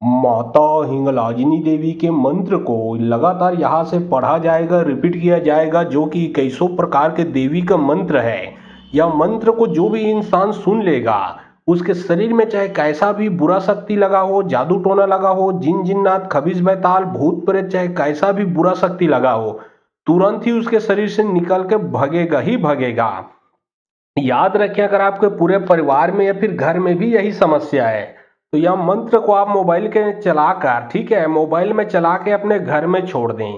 माता हिंगलाजिनी देवी के मंत्र को लगातार यहाँ से पढ़ा जाएगा, रिपीट किया जाएगा, जो कि कईसों प्रकार के देवी का मंत्र है। यह मंत्र को जो भी इंसान सुन लेगा, उसके शरीर में चाहे कैसा भी बुरा शक्ति लगा हो, जादू टोना लगा हो, जिन जिन्नात, खबीज बैताल, भूत प्रेत, चाहे कैसा भी बुरा शक्ति लगा हो, तुरंत ही उसके शरीर से निकल के भगेगा ही भगेगा। याद रखें, अगर आपके पूरे परिवार में या फिर घर में भी यही समस्या है, तो यह मंत्र को आप मोबाइल के चलाकर, ठीक है, मोबाइल में चला के अपने घर में छोड़ दें।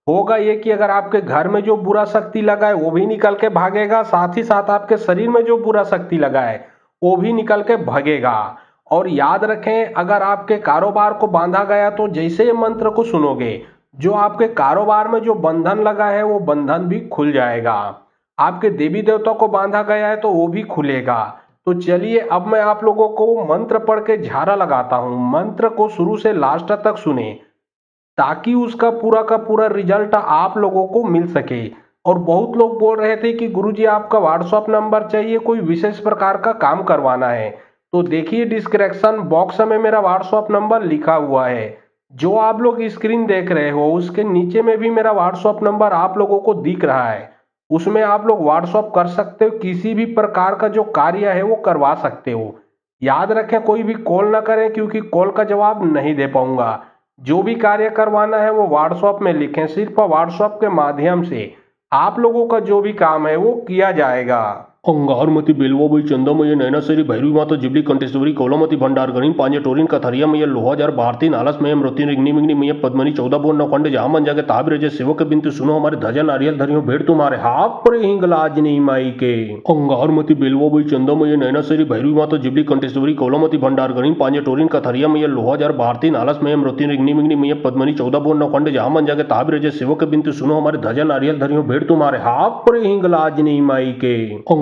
होगा ये कि अगर आपके घर में जो बुरा शक्ति लगा है वो भी निकल के भागेगा, साथ ही साथ आपके शरीर में जो बुरा शक्ति लगा है वो भी निकल के भागेगा। और याद रखें, अगर आपके कारोबार को बांधा गया तो जैसे ये मंत्र को सुनोगे, जो आपके कारोबार में जो बंधन लगा है वो बंधन भी खुल जाएगा। आपके देवी देवता को बांधा गया है तो वो भी खुलेगा। तो चलिए अब मैं आप लोगों को मंत्र पढ़ के झाड़ा लगाता हूँ। मंत्र को शुरू से लास्ट तक सुने, ताकि उसका पूरा का पूरा रिजल्ट आप लोगों को मिल सके। और बहुत लोग बोल रहे थे कि गुरुजी आपका व्हाट्सएप नंबर चाहिए, कोई विशेष प्रकार का काम करवाना है। तो देखिए डिस्क्रिप्शन बॉक्स में मेरा व्हाट्सएप नंबर लिखा हुआ है, जो आप लोग स्क्रीन देख रहे हो उसके नीचे में भी मेरा व्हाट्सएप नंबर आप लोगों को दिख रहा है। उसमें आप लोग व्हाट्सएप कर सकते हो, किसी भी प्रकार का जो कार्य है वो करवा सकते हो। याद रखें, कोई भी कॉल ना करें, क्योंकि कॉल का जवाब नहीं दे पाऊंगा। जो भी कार्य करवाना है वो व्हाट्सएप में लिखें, सिर्फ व्हाट्सएप के माध्यम से आप लोगों का जो भी काम है वो किया जाएगा। अंगारमती बेलवाबाई चंदामय नैनासरी भैरवी माता जिबली कंटेश्वरी कौलामती भंडार गणिम पांजे टोरिन कथरिया मैया लोहाजार भारती नालस मय मृत्यु रिग्नि मिग्नि मैया पद्मनी 14 बोन नौखंड जहां मन जाके ताबिर जय सेवक बिंतु सुनो हमारे धजा नारियल धरियो भेड़ तुम्हारे हाथ पर हिंगलाज नहीं माई के। अंगारमती बेलवाबाई चंदामय नैनासरी भैरवी माता जिबली कंटेश्वरी कौलामती भंडार गणिम पांजे टोरिन कथरिया मैया लोहाजार भारती नालस मय मृत्यु रिग्नि मिग्नि मैया पद्मनी 14 बोन नौखंड जहां मन जाके ताबिर जय सेवक बिंतु सुनो हमारे धजा नारियल धरियो भेड़ तुम्हारे हाथ पर हिंगलाज नहीं माई के।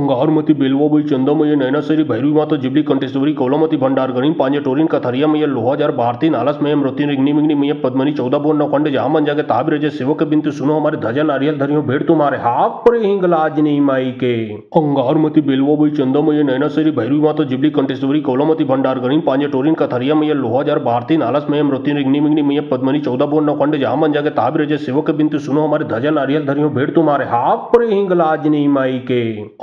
अंगारमती बेलवाबाई चंदामय नैनासरी भैरवी माता जिबली कंटेश्वरी कौलामती भंडार गणिम पांजे टोरिन कथरिया मैया लोहाजार भारती नालस मय मृत्यु रिग्नि मिग्नि मैया पद्मनी 14 बोन नौखंड जहां मन जाके ताबिर जय सेवक बिंतु सुनो हमारे धजा नारियल धरियो भेड़ तुम्हारे हाथ पर हिंगलाज नहीं माई के। अंगारमती बेलवाबाई चंदामय नैनासरी भैरवी माता जिबली कंटेश्वरी कौलामती भंडार गणिम पांजे टोरिन कथरिया मैया लोहाजार भारती नालस मय मृत्यु रिग्नि मिग्नि मैया पद्मनी 14 बोन नौखंड जहां मन जाके ताबिर जय सेवक बिंतु सुनो हमारे धजा नारियल धरियो भेड़ तुम्हारे हाथ पर हिंगलाज नहीं माई के।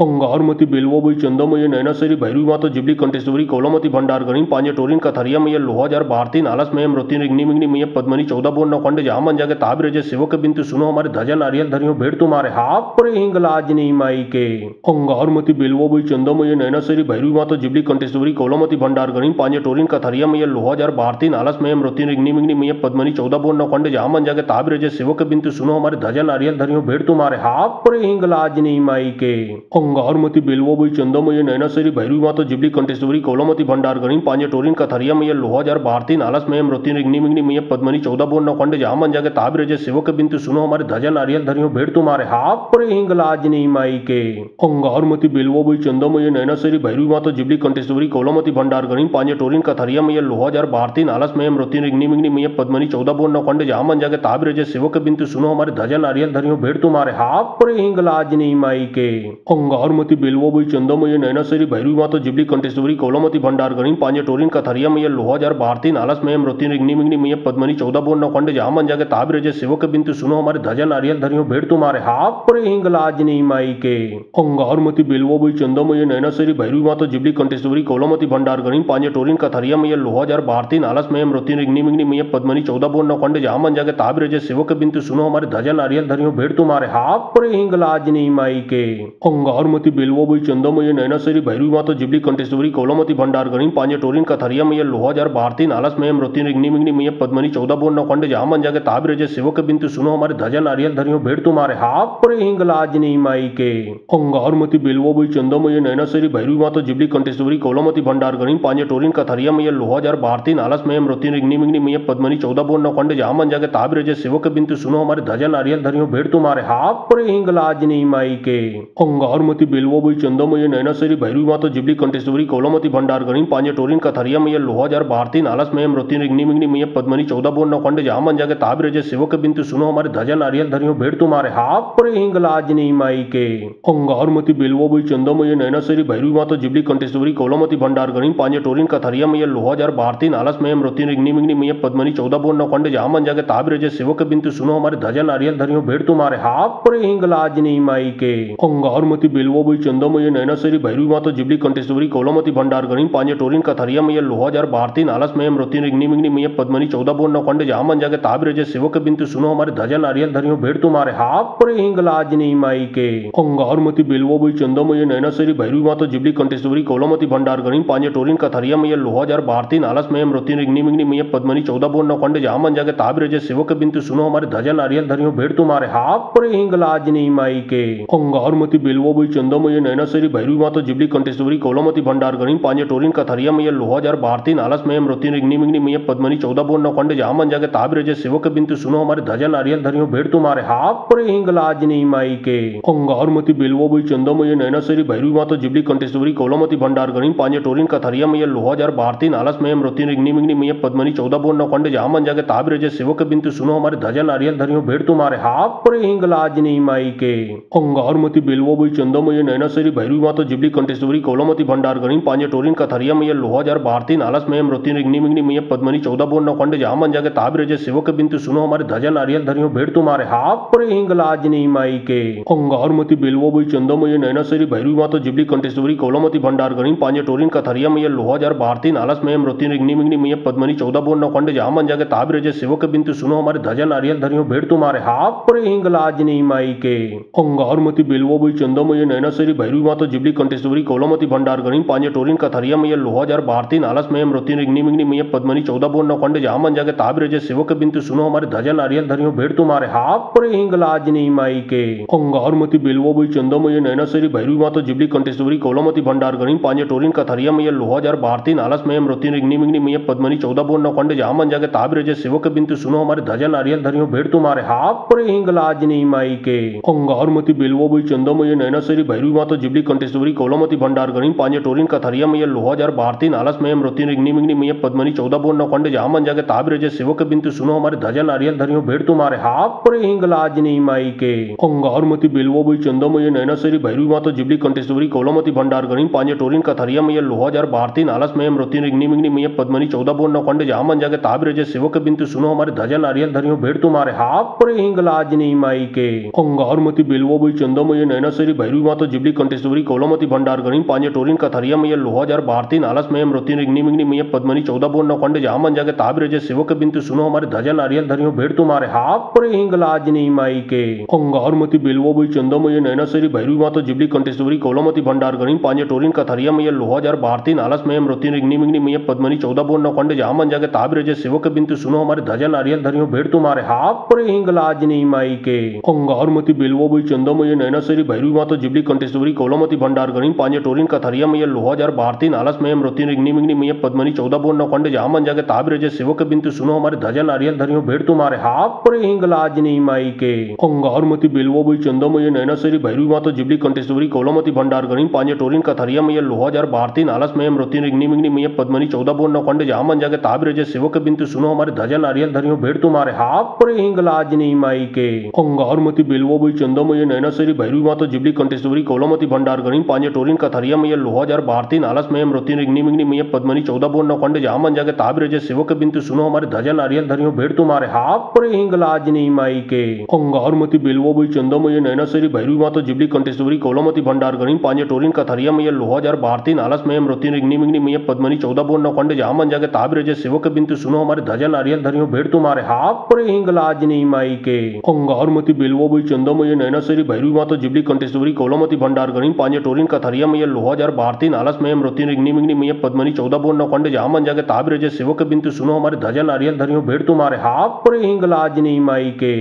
अंगारमती बेलवाबाई चंदामय नैनासरी भैरवी माता जिबली कंटेश्वरी कौलामती भंडार गणिम पांजे टोरिन कथरिया मैया लोहाजार भारती नालस मय मृत्यु रिग्नि मिग्नि मैया पद्मनी 14 बोन नौखंड जहां मन जाके ताबिर जय सेवक बिंतु सुनो हमारे धजा नारियल धरियो भेड़ तुम्हारे हाथ पर हिंगलाज नहीं माई के। अंगारमती बेलवाबाई चंदामय नैनासरी भैरवी माता जिबली कंटेश्वरी कौलामती भंडार गणिम पांजे टोरिन कथरिया मैया लोहाजार भारती नालस मय मृत्यु रिग्नि मिग्नि मैया पद्मनी 14 बोन नौखंड जहां मन जाके ताबिर जय सेवक बिंतु सुनो हमारे धजा नारियल धरियो भेड़ तुम्हारे हाथ पर हिंगलाज नहीं माई के। अंगारमती बेलवाबाई चंदामय नैनासरी भैरवी माता जिबली कंटेश्वरी कौलामती भंडार गणिम पांजे टोरिन कथरिया मैया लोहाजार भारती नालस मय मृत्यु रिग्नि मिग्नि मैया पद्मनी 14 बोन नौखंड जहां मन जाके ताबिर जय सेवक बिंतु सुनो हमारे धजा नारियल धरियो भेड़ तुम्हारे हाथ पर हिंगलाज नहीं माई के। अंगारमती बेलवाबाई चंदामय नैनासरी भैरवी माता जिबली कंटेश्वरी कौलामती भंडार गणिम पांजे टोरिन कथरिया मैया लोहाजार भारती नालस मय मृत्यु रिग्नि मिग्नि मैया पद्मनी 14 बोन नौखंड जहां मन जाके ताबिर जय सेवक बिंतु सुनो हमारे धजा नारियल धरियो भेड़ तुम्हारे हाथ पर हिंगलाज नहीं माई के। अंगारमती बेलवाबाई चंदामय नैनासरी भैरवी माता जिबली कंटेश्वरी कौलामती भंडार गणिम पांजे टोरिन कथरिया मैया लोहाजार भारती नालस मय मृत्यु रिग्नि मिग्नि मैया पद्मनी 14 बोन नौखंड जहां मन जाके ताबिर जय सेवक बिंतु सुनो हमारे धजा नारियल धरियो भेड़ तुम्हारे हाथ पर हिंगलाज नहीं माई के। अंगारमती बेलवाबाई चंदामय नैनासरी भैरवी माता जिबली कंटेश्वरी कौलामती भंडार गणिम पांजे टोरिन कथरिया मैया लोहाजार भारती नालस मय मृत्यु रिग्नि मिग्नि मैया पद्मनी 14 बोन नौखंड जहां मन जाके ताबिर जय सेवक बिंतु सुनो हमारे धजा नारियल धरियो भेड़ तुम्हारे हाथ पर हिंगलाज नहीं माई के। अंगारमती बेलवाबाई चंदामय नैनासरी भैरवी माता जिबली कंटेश्वरी कौलामती भंडार गणिम पांजे टोरिन कथरिया मैया लोहाजार भारती नालस मय मृत्यु रिग्नि मिग्नि मैया पद्मनी 14 बोन नौखंड जहां मन जाके ताबिर जय सेवक बिंतु सुनो हमारे धजा नारियल धरियो भेड़ तुम्हारे हाथ पर हिंगलाज नहीं माई के। अंगारमती बेलवाबाई चंदामय नैनासरी भैरवी माता जिबली कंटेश्वरी कौलामती भंडार गणिम पांजे टोरिन कथरिया मैया लोहाजार भारती नालस मय मृत्यु रिग्नि मिग्नि मैया पद्मनी 14 बोन नौखंड जहां मन जाके ताबिर जय सेवक बिंतु सुनो हमारे धजा नारियल धरियो भेड़ तुम्हारे हाथ पर हिंगलाज नहीं माई के। अंगारमती बेलवाबाई बेलवाबुई चंदमय नयनासरी भैरवी माता जिबली कंठेश्वरी कौलामती भंडार गणिम पांजे टोरिन कथरिया मैया लोहाजार भारती नालस मयम रोती रिग्नि मिग्नि मैया पद्मनी 14 खंड जहाँ मन जाके ताबिर जय सेवक बिंतु सुनो हमारे ध्वजा नारियल धरियो भेड़ तुम्हारे हाथ पर हिंगलाजनी माई के अंगारमती बेलवाबुई चंदमय नयनासरी भैरवी माता जिबली कंठेश्वरी कौलामती भंडार गणिम पांजे टोरिन कथरिया मैया लोहाजार भारती नालस मयम रोती रिग्नि मिग्नि मैया पद्मनी 14 खंड जहाँ मन जाके ताबिर जय सेवक बिंतु सुनो हमारे ध्वजा नारियल धरियो भेड़ तुम्हारे हाथ पर हिंगलाजनी माई के अंगारमती बेलवाबुई चंदमय नयनासरी भैरवी माता जिबली कंठेश्वरी कौलामती भंडार गणिम पांजे टोरिन कथरिया मैया लोहाजार भारती नालस मयम रोती रिग्नि मिग्नि मैया पद्मनी 14 खंड जहाँ मन जाके ताबिर जय सेवक बिंतु सुनो हमारे ध्वजा नारियल धरियो भेड़ तुम्हारे हाथ पर हिंगलाजनी माई के अंगारमती बेलवाबुई चंदमय नयनासरी भैरवी माता जिबली कंठेश्वरी कौलामती भंडार गणिम पांजे टोरिन कथरिया मैया लोहाजार भारती नालस मयम रोती रिग्नि मिग्नि मैया पद्मनी 14 खंड जहाँ मन जाके ताबिर जय सेवक बिंतु सुनो हमारे ध्वजा नारियल धरियो भेड़ तुम्हारे हाथ पर हिंगलाजनी माई के अंगारमती बेलवाबुई चंदमय नयनासरी भैरवी माता जिबली कंठेश्वरी कौलामती भंडार गणिम पांजे टोरिन कथरिया मैया लोहाजार भारती नालस मयम रोती रिग्नि मिग्नि मैया पद्मनी 14 खंड जहाँ मन जाके ताबिर जय सेवक बिंतु सुनो हमारे ध्वजा नारियल धरियो भेड़ तुम्हारे हाथ पर हिंगलाजनी माई के अंगारमती बेलवाबुई चंदमय नयनासरी भैरवी माता जिबली कंठेश्वरी कौलामती भंडार गणिम पांजे टोरिन कथरिया मैया लोहाजार भारती नालस मयम रोती रिग्नि मिग्नि मैया पद्मनी 14 खंड जहाँ मन जाके ताबिर जय सेवक बिंतु सुनो हमारे ध्वजा नारियल धरियो भेड़ तुम्हारे हाथ पर हिंगलाजनी माई के अंगारमती बेलवाबुई चंदमय नयनासरी भैरवी माता जिबली कंठेश्वरी कौलामती भंडार गणिम पांजे टोरिन कथरिया मैया लोहाजार भारती नालस मयम रोती रिग्नि मिग्नि मैया पद्मनी 14 खंड जहाँ मन जाके ताबिर जय सेवक बिंतु सुनो हमारे ध्वजा नारियल धरियो भेड़ तुम्हारे हाथ पर हिंगलाजनी माई के अंगारमती बेलवाबुई चंदमय नयनासरी भैरवी माता जिबली कंठेश्वरी कौलामती भंडार गणिम पांजे टोरिन कथरिया मैया लोहाजार भारती नालस मयम रोती रिग्नि मिग्नि मैया पद्मनी 14 खंड जहाँ मन जाके ताबिर जय सेवक बिंतु सुनो हमारे ध्वजा नारियल धरियो भेड़ तुम्हारे हाथ पर हिंगलाजनी माई के अंगारमती बेलवाबुई चंदमय नयनासरी भैरवी माता जिबली कंठेश्वरी कौलामती भंडार गणिम पांजे टोरिन कथरिया मैया लोहाजार भारती नालस मयम रोती रिग्नि मिग्नि मैया पद्मनी 14 खंड जहाँ मन जाके ताबिर जय सेवक बिंतु सुनो हमारे ध्वजा नारियल धरियो भेड़ तुम्हारे हाथ पर हिंगलाजनी माई के अंगारमती बेलवाबुई चंदमय नयनासरी भैरवी माता जिबली कंठेश्वरी कौलामती भंडार गणिम पांजे टोरिन कथरिया मैया लोहाजार भारती नालस मयम रोती रिग्नि मिग्नि मैया पद्मनी 14 खंड जहाँ मन जाके ताबिर जय सेवक बिंतु सुनो हमारे ध्वजा नारियल धरियो भेड़ तुम्हारे हाथ पर हिंगलाजनी माई के अंगारमती बेलवाबुई चंदमय नयनासरी भैरवी माता जिबली कंठेश्वरी कौलामती भंडार गणिम पांजे टोरिन कथरिया मैया लोहाजार भारती नालस मयम रोती रिग्नि मिग्नि मैया पद्मनी 14 खंड जहाँ मन जाके ताबिर जय सेवक बिंतु सुनो हमारे ध्वजा नारियल धरियो भेड़ तुम्हारे हाथ पर हिंगलाजनी माई के अंगारमती बेलवाबुई चंदमय नयनासरी भैरवी माता जिबली कंठेश्वरी कौलामती भंडार गणिम पांजे टोरिन कथरिया मैया लोहाजार भारती नालस मयम रोती रिग्नि मिग्नि मैया पद्मनी 14 खंड जहाँ मन जाके ताबिर जय सेवक बिंतु सुनो हमारे ध्वजा नारियल धरियो भेड़ तुम्हारे हाथ पर हिंगलाजनी माई के अंगारमती बेलवाबुई चंदमय नयनासरी भैरवी माता जिबली कंठेश्वरी कौलामती भंडार गणिम पांजे टोरिन कथरिया मैया लोहाजार भारती नालस मयम रोती रिग्नि मिग्नि मैया पद्मनी 14 खंड जहाँ मन जाके ताबिर जय सेवक बिंतु सुनो हमारे ध्वजा नारियल धरियो भेड़ तुम्हारे हाथ पर हिंगलाजनी माई के अंगारमती बेलवाबुई चंदमय नयनासरी भैरवी माता जिबली कंठेश्वरी कौलामती भंडार गणिम पांजे टोरिन कथरिया मैया लोहाजार भारती नालस मयम रोती रिग्नि मिग्नि मैया पद्मनी 14 खंड जहाँ मन जाके ताबिर जय सेवक बिंतु सुनो हमारे ध्वजा नारियल धरियो भेड़ तुम्हारे हाथ पर हिंगलाजनी माई के अंगारमती बेलवाबुई चंदमय नयनासरी भैरवी माता जिबली कंठेश्वरी कौलामती भंडार गणिम पांजे टोरिन कथरिया मैया लोहाजार भारती नालस मयम रोती रिग्नि मिग्नि मैया पद्मनी 14 खंड जहाँ मन जाके ताबिर जय सेवक बिंतु सुनो हमारे ध्वजा नारियल धरियो भेड़ तुम्हारे हाथ पर हिंगलाजनी माई के अंगारमती बेलवाबुई चंदमय नयनासरी भैरवी माता जिबली कंठेश्वरी कौलामती भंडार गणिम पांजे टोरिन कथरिया मैया लोहाजार भारती नालस मयम रोती रिग्नि मिग्नि मैया पद्मनी 14 खंड जहाँ मन जाके ताबिर जय सेवक बिंतु सुनो हमारे ध्वजा नारियल धरियो भेड़ तुम्हारे हाथ पर हिंगलाजनी माई के अंगारमती बेलवाबुई चंदमय नयनासरी भैरवी माता जिबली कंठेश्वरी कौलामती भंडार गणिम पांजे टोरिन कथरिया मैया लोहाजार भारती नालस मयम रोती रिग्नि मिग्नि मैया पद्मनी 14 खंड जहाँ मन जाके ताबिर जय सेवक बिंतु सुनो हमारे ध्वजा नारियल धरियो भेड़ तुम्हारे हाथ पर हिंगलाजनी माई के अंगारमती बेलवाबुई चंदमय नयनासरी भैरवी माता जिबली कंठेश्वरी कौलामती भंडार गणिम पांजे टोरिन कथरिया मैया लोहाजार भारती नालस मयम रोती रिग्नि मिग्नि मैया पद्मनी 14 खंड जहाँ मन जाके ताबिर जय सेवक बिंतु सुनो हमारे ध्वजा नारियल धरियो भेड़ तुम्हारे हाथ पर हिंगलाजनी माई के अंगारमती बेलवाबुई चंदमय नयनासरी भैरवी माता जिबली कंठेश्वरी कौलामती भंडार गणिम पांजे टोरिन कथरिया मैया लोहाजार भारती नालस मयम रोती रिग्नि मिग्नि मैया पद्मनी 14 खंड जहाँ मन जाके ताबिर जय सेवक बिंतु सुनो हमारे ध्वजा नारियल धरियो भेड़ तुम्हारे हाथ पर हिंगलाजनी माई के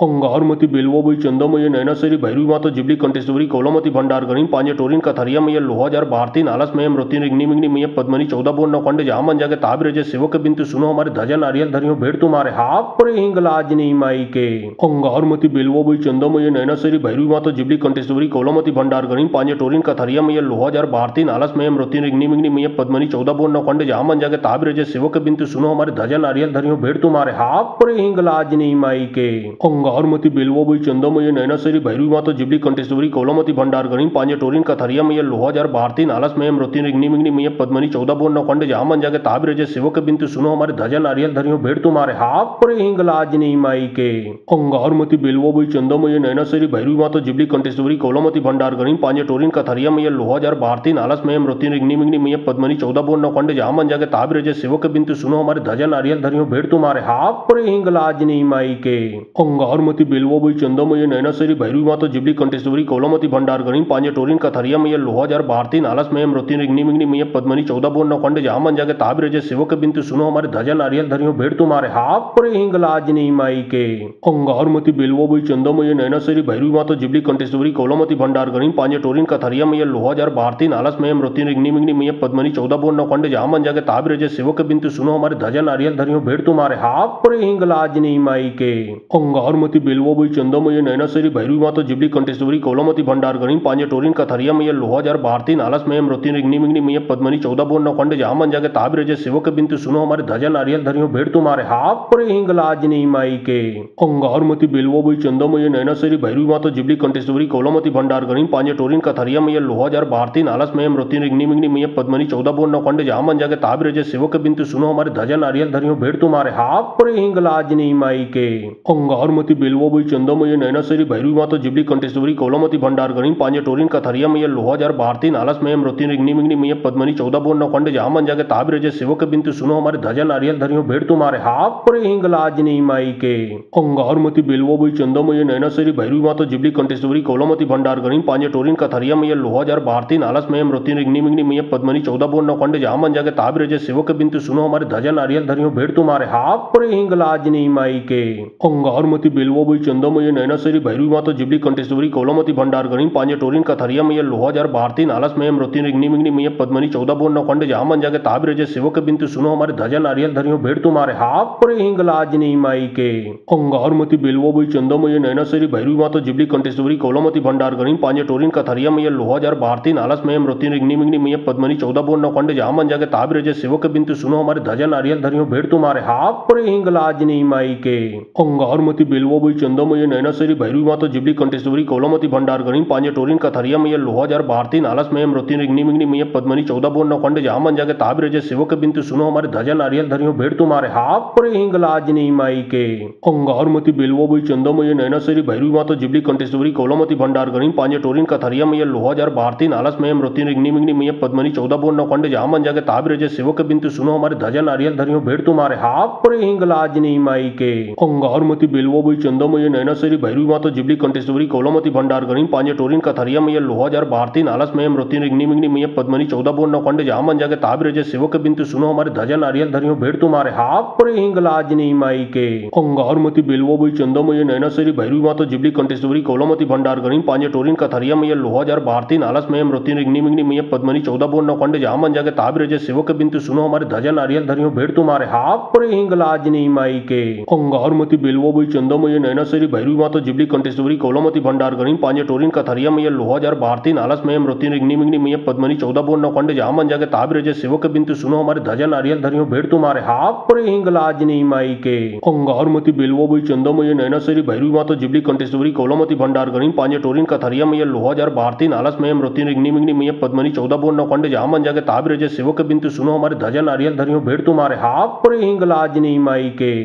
अंगारमती बेलवाबुई चंदमय नयनासरी भैरवी माता जिबली कंठेश्वरी कौलामती भंडार गणिम पांजे टोरिन कथरिया मैया लोहाजार भारती नालस मयम रोती रिग्नि मिग्नि मैया पद्मनी 14 खंड जहाँ मन जाके ताबिर जय सेवक बिंतु सुनो हमारे ध्वजा नारियल धरियो भेड़ तुम्हारे हाथ पर हिंगलाजनी माई के अंगारमती बेलवाबुई चंदमय नयनासरी भैरवी माता जिबली कंठेश्वरी कौलामती भंडार भंडार गणिम पांजे टोरिन कथरिया मैया लोहाजार भारती नालस मैया मृत्यु रिग्नि मिग्नि मैया पद्मनी 14 बोन नौखंड जहाँ मन जाके ताबिर जय शिवक बिंतु सुनो हमारे धजा नारियल धरियो भेड़ तुम्हारे हाथ पर हिंगलाजनी माई के अंगारमती बेलवा बई चंदा मैया नैना सरी भैरवी माता जिबली कंटेश्वरी कोलामती भंडार गणिम पांजे टोरिन कथरिया मैया लोहाजार भारती नालस मैया मृत्यु रिग्नि मिग्नि मैया पद्मनी 14 बोन नौखंड जहाँ मन जाके ताबिर जय शिवक बिंतु सुनो हमारे धजा नारियल धरियो भेड़ तुम्हारे हाथ पर हिंगलाजनी माई के अंगारमती बेलवा बई चंदा मैया नैना सरी भैरवी माता जिबली कंटेश्वरी कोलामती भंडार गणिम पांजे टोरिन कथरिया मैया लोहाजार भारती नालस मैया मृत्यु रिग्नि मिग्नि मैया पद्मनी 14 बोन नौखंड जहाँ मन जाके ताबिर जय शिवक बिंतु सुनो हमारे धजा नारियल धरियो भेड़ तुम्हारे हाथ पर हिंगलाजनी माई के अंगारमती बेलवा बई चंदा मैया नैना सरी भैरवी माता जिबली कंटेश्वरी कोलामती भंडार गणिम पांजे टोरिन कथरिया मैया लोहाजार भारती नालस मैया मृत्यु रिग्नि मिग्नि मैया पद्मनी 14 बोन नौखंड जहाँ मन जाके ताबिर जय शिवक बिंतु सुनो हमारे धजा नारियल धरियो भेड़ तुम्हारे हाथ पर हिंगलाजनी माई के अंगारमती बेलवा बई चंदा मैया नैना सरी भैरवी माता जिबली कंटेश्वरी कोलामती भंडार गणिम पांजे टोरिन कथरिया मैया लोहाजार भारती नालस मैया मृत्यु रिग्नि मिग्नि मैया पद्मनी 14 बोन नौखंड जहाँ मन जाके ताबिर जय शिवक बिंतु सुनो हमारे धजा नारियल धरियो भेड़ तुम्हारे हाथ पर हिंगलाजनी माई के अंगारमती बेलवा बई चंदा मैया नैना सरी भैरवी माता जिबली कंटेश्वरी कोलामती भंडार गणिम पांजे टोरिन कथरिया मैया लोहाजार भारती नालस मैया मृत्यु रिग्नि मिग्नि मैया पद्मनी 14 बोन नौखंड जहाँ मन जाके ताबिर जय शिवक बिंतु सुनो हमारे धजा नारियल धरियो भेड़ तुम्हारे हाथ पर हिंगलाजनी माई के अंगारमती बेलवा बई चंदा मैया नैना सरी भैरवी माता जिबली कंटेश्वरी कोलामती भंडार गणिम पांजे टोरिन कथरिया मैया लोहाजार भारती नालस मैया मृत्यु रिग्नि मिग्नि मैया पद्मनी 14 बोन नौखंड जहाँ मन जाके ताबिर जय शिवक बिंतु सुनो हमारे धजा नारियल धरियो भेड़ तुम्हारे हाथ पर हिंगलाजनी माई के अंगारमती बेलवा बई चंदा मैया नैना सरी भैरवी माता जिबली कंटेश्वरी कोलामती भंडार गणिम पांजे टोरिन कथरिया मैया लोहाजार भारती नालस मैया मृत्यु रिग्नि मिग्नि मैया पद्मनी 14 बोन नौखंड जहाँ मन जाके ताबिर जय शिवक बिंतु सुनो हमारे धजा नारियल धरियो भेड़ तुम्हारे हाथ पर हिंगलाजनी माई के अंगारमती बेलवा बई चंदा मैया नैना सरी भैरवी माता जिबली कंटेश्वरी कोलामती भंडार गणिम पांजे टोरिन कथरिया मैया लोहाजार भारती नालस मैया मृत्यु रिग्नि मिग्नि मैया पद्मनी 14 बोन नौखंड जहाँ मन जाके ताबिर जय शिवक बिंतु सुनो हमारे धजा नारियल धरियो भेड़ तुम्हारे हाथ पर हिंगलाजनी माई के अंगारमती बेलवा बई चंदा मैया नैना सरी भैरवी माता जिबली कंटेश्वरी कोलामती भंडार गणिम पांजे टोरिन कथरिया मैया लोहाजार भारती नालस मैया मृत्यु रिग्नि मिग्नि मैया पद्मनी 14 बोन नौखंड जहाँ मन जाके ताबिर जय शिवक बिंतु सुनो हमारे धजा नारियल धरियो भेड़ तुम्हारे हाथ पर हिंगलाजनी माई के अंगारमती बेलवा बई चंदा मैया नैना सरी भैरवी माता जिबली कंटेश्वरी कोलामती भंडार गणिम पांजे टोरिन कथरिया मैया लोहाजार भारती नालस मैया मृत्यु रिग्नि मिग्नि मैया पद्मनी 14 बोन नौखंड जहाँ मन जाके ताबिर जय शिवक बिंतु सुनो हमारे धजा नारियल धरियो भेड़ तुम्हारे हाथ पर हिंगलाजनी माई के अंगारमती बेलवा बई चंदा मैया नैना सरी भैरवी माता जिबली कंटेश्वरी कोलामती भंडार गणिम पांजे टोरिन कथरिया मैया लोहाजार भारती नालस मैया मृत्यु रिग्नि मिग्नि मैया पद्मनी 14 बोन नौखंड जहाँ मन जाके ताबिर जय शिवक बिंतु सुनो हमारे धजा नारियल धरियो भेड़ तुम्हारे हाथ पर हिंगलाजनी माई के अंगारमती बेलवा बई चंदा मैया नैना सरी भैरवी माता जिबली कंटेश्वरी कोलामती भंडार गणिम पांजे टोरिन कथरिया मैया लोहाजार भारती नालस मैया मृत्यु रिग्नि मिग्नि मैया पद्मनी 14 बोन नौखंड जहाँ मन जाके ताबिर जय शिवक बिंतु सुनो हमारे धजा नारियल धरियो भेड़ तुम्हारे हाथ पर हिंगलाजनी माई के अंगारमती बेलवा बई चंदा मैया नैना सरी भैरवी माता जिबली कंटेश्वरी कोलामती भंडार गणिम पांजे टोरिन कथरिया मैया लोहाजार भारती नालस मैया मृत्यु रिग्नि मिग्नि मैया पद्मनी 14 बोन नौखंड जहाँ मन जाके ताबिर जय शिवक बिंतु सुनो हमारे धजा नारियल धरियो भेड़ तुम्हारे हाथ पर हिंगलाजनी माई के अंगारमती बेलवा बई चंदा मैया नैना सरी भैरवी माता जिबली कंटेश्वरी कोलामती भंडार गणिम पांजे टोरिन कथरिया मैया लोहाजार भारती नालस मैया मृत्यु रिग्नि मिग्नि मैया पद्मनी 14 बोन नौखंड जहाँ मन जाके ताबिर जय शिवक बिंतु सुनो हमारे धजा नारियल धरियो भेड़ तुम्हारे हाथ पर हिंगलाजनी माई के अंगारमती बेलवा बई चंदा मैया नैना सरी भैरवी माता जिबली कंटेश्वरी कोलामती भंडार गणिम पांजे टोरिन कथरिया मैया लोहाजार भारती नालस मैया मृत्यु रिग्नि मिग्नि मैया पद्मनी 14 बोन नौखंड जहाँ मन जाके ताबिर जय शिवक बिंतु सुनो हमारे धजा नारियल धरियो भेड़ तुम्हारे हाथ पर हिंगलाजनी माई के अंगारमती बेलवा बई चंदा मैया नैना सरी भैरवी माता जिबली कंटेश्वरी कोलामती भंडार गणिम पांजे टोरिन कथरिया मैया लोहाजार भारती नालस मैया मृत्यु रिग्नि मिग्नि मैया पद्मनी 14 बोन नौखंड जहाँ मन जाके ताबिर जय शिवक बिंतु सुनो हमारे धजा नारियल धरियो भेड़ तुम्हारे हाथ पर हिंगलाजनी माई के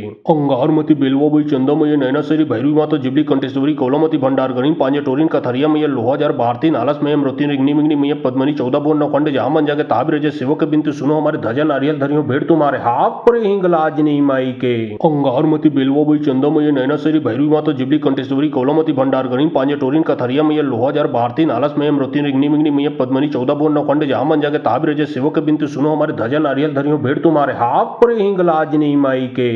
अंगारमती बेलवा बई चंदा मैया नैना सरी भैरवी माता जिबली कंटेश्वरी कोलामती भंडार गणिम पांजे टोरिन कथरिया मैया लोहाजार भारती नालस मैया मृत्यु रिग्नि मिग्नि मैया पद्मनी 14 बोन नौखंड जहाँ मन जाके ताबिर जय शिवक बिंतु सुनो हमारे धजा नारियल धरियो भेड़ तुम्हारे हाथ पर हिंगलाजनी माई के अंगारमती बेलवा बई चंदा मैया नैना सरी भैरवी माता जिबली कंटेश्वरी कोलामती भंडार गणिम पांजे टोरिन कथरिया मैया लोहाजार भारती नालस मैया मृत्यु रिग्नि मिग्नि मैया पद्मनी 14 बोन नौखंड जहाँ मन जाके ताबिर जय शिवक बिंतु सुनो हमारे धजा नारियल धरियो भेड़ तुम्हारे हाथ पर हिंगलाजनी माई के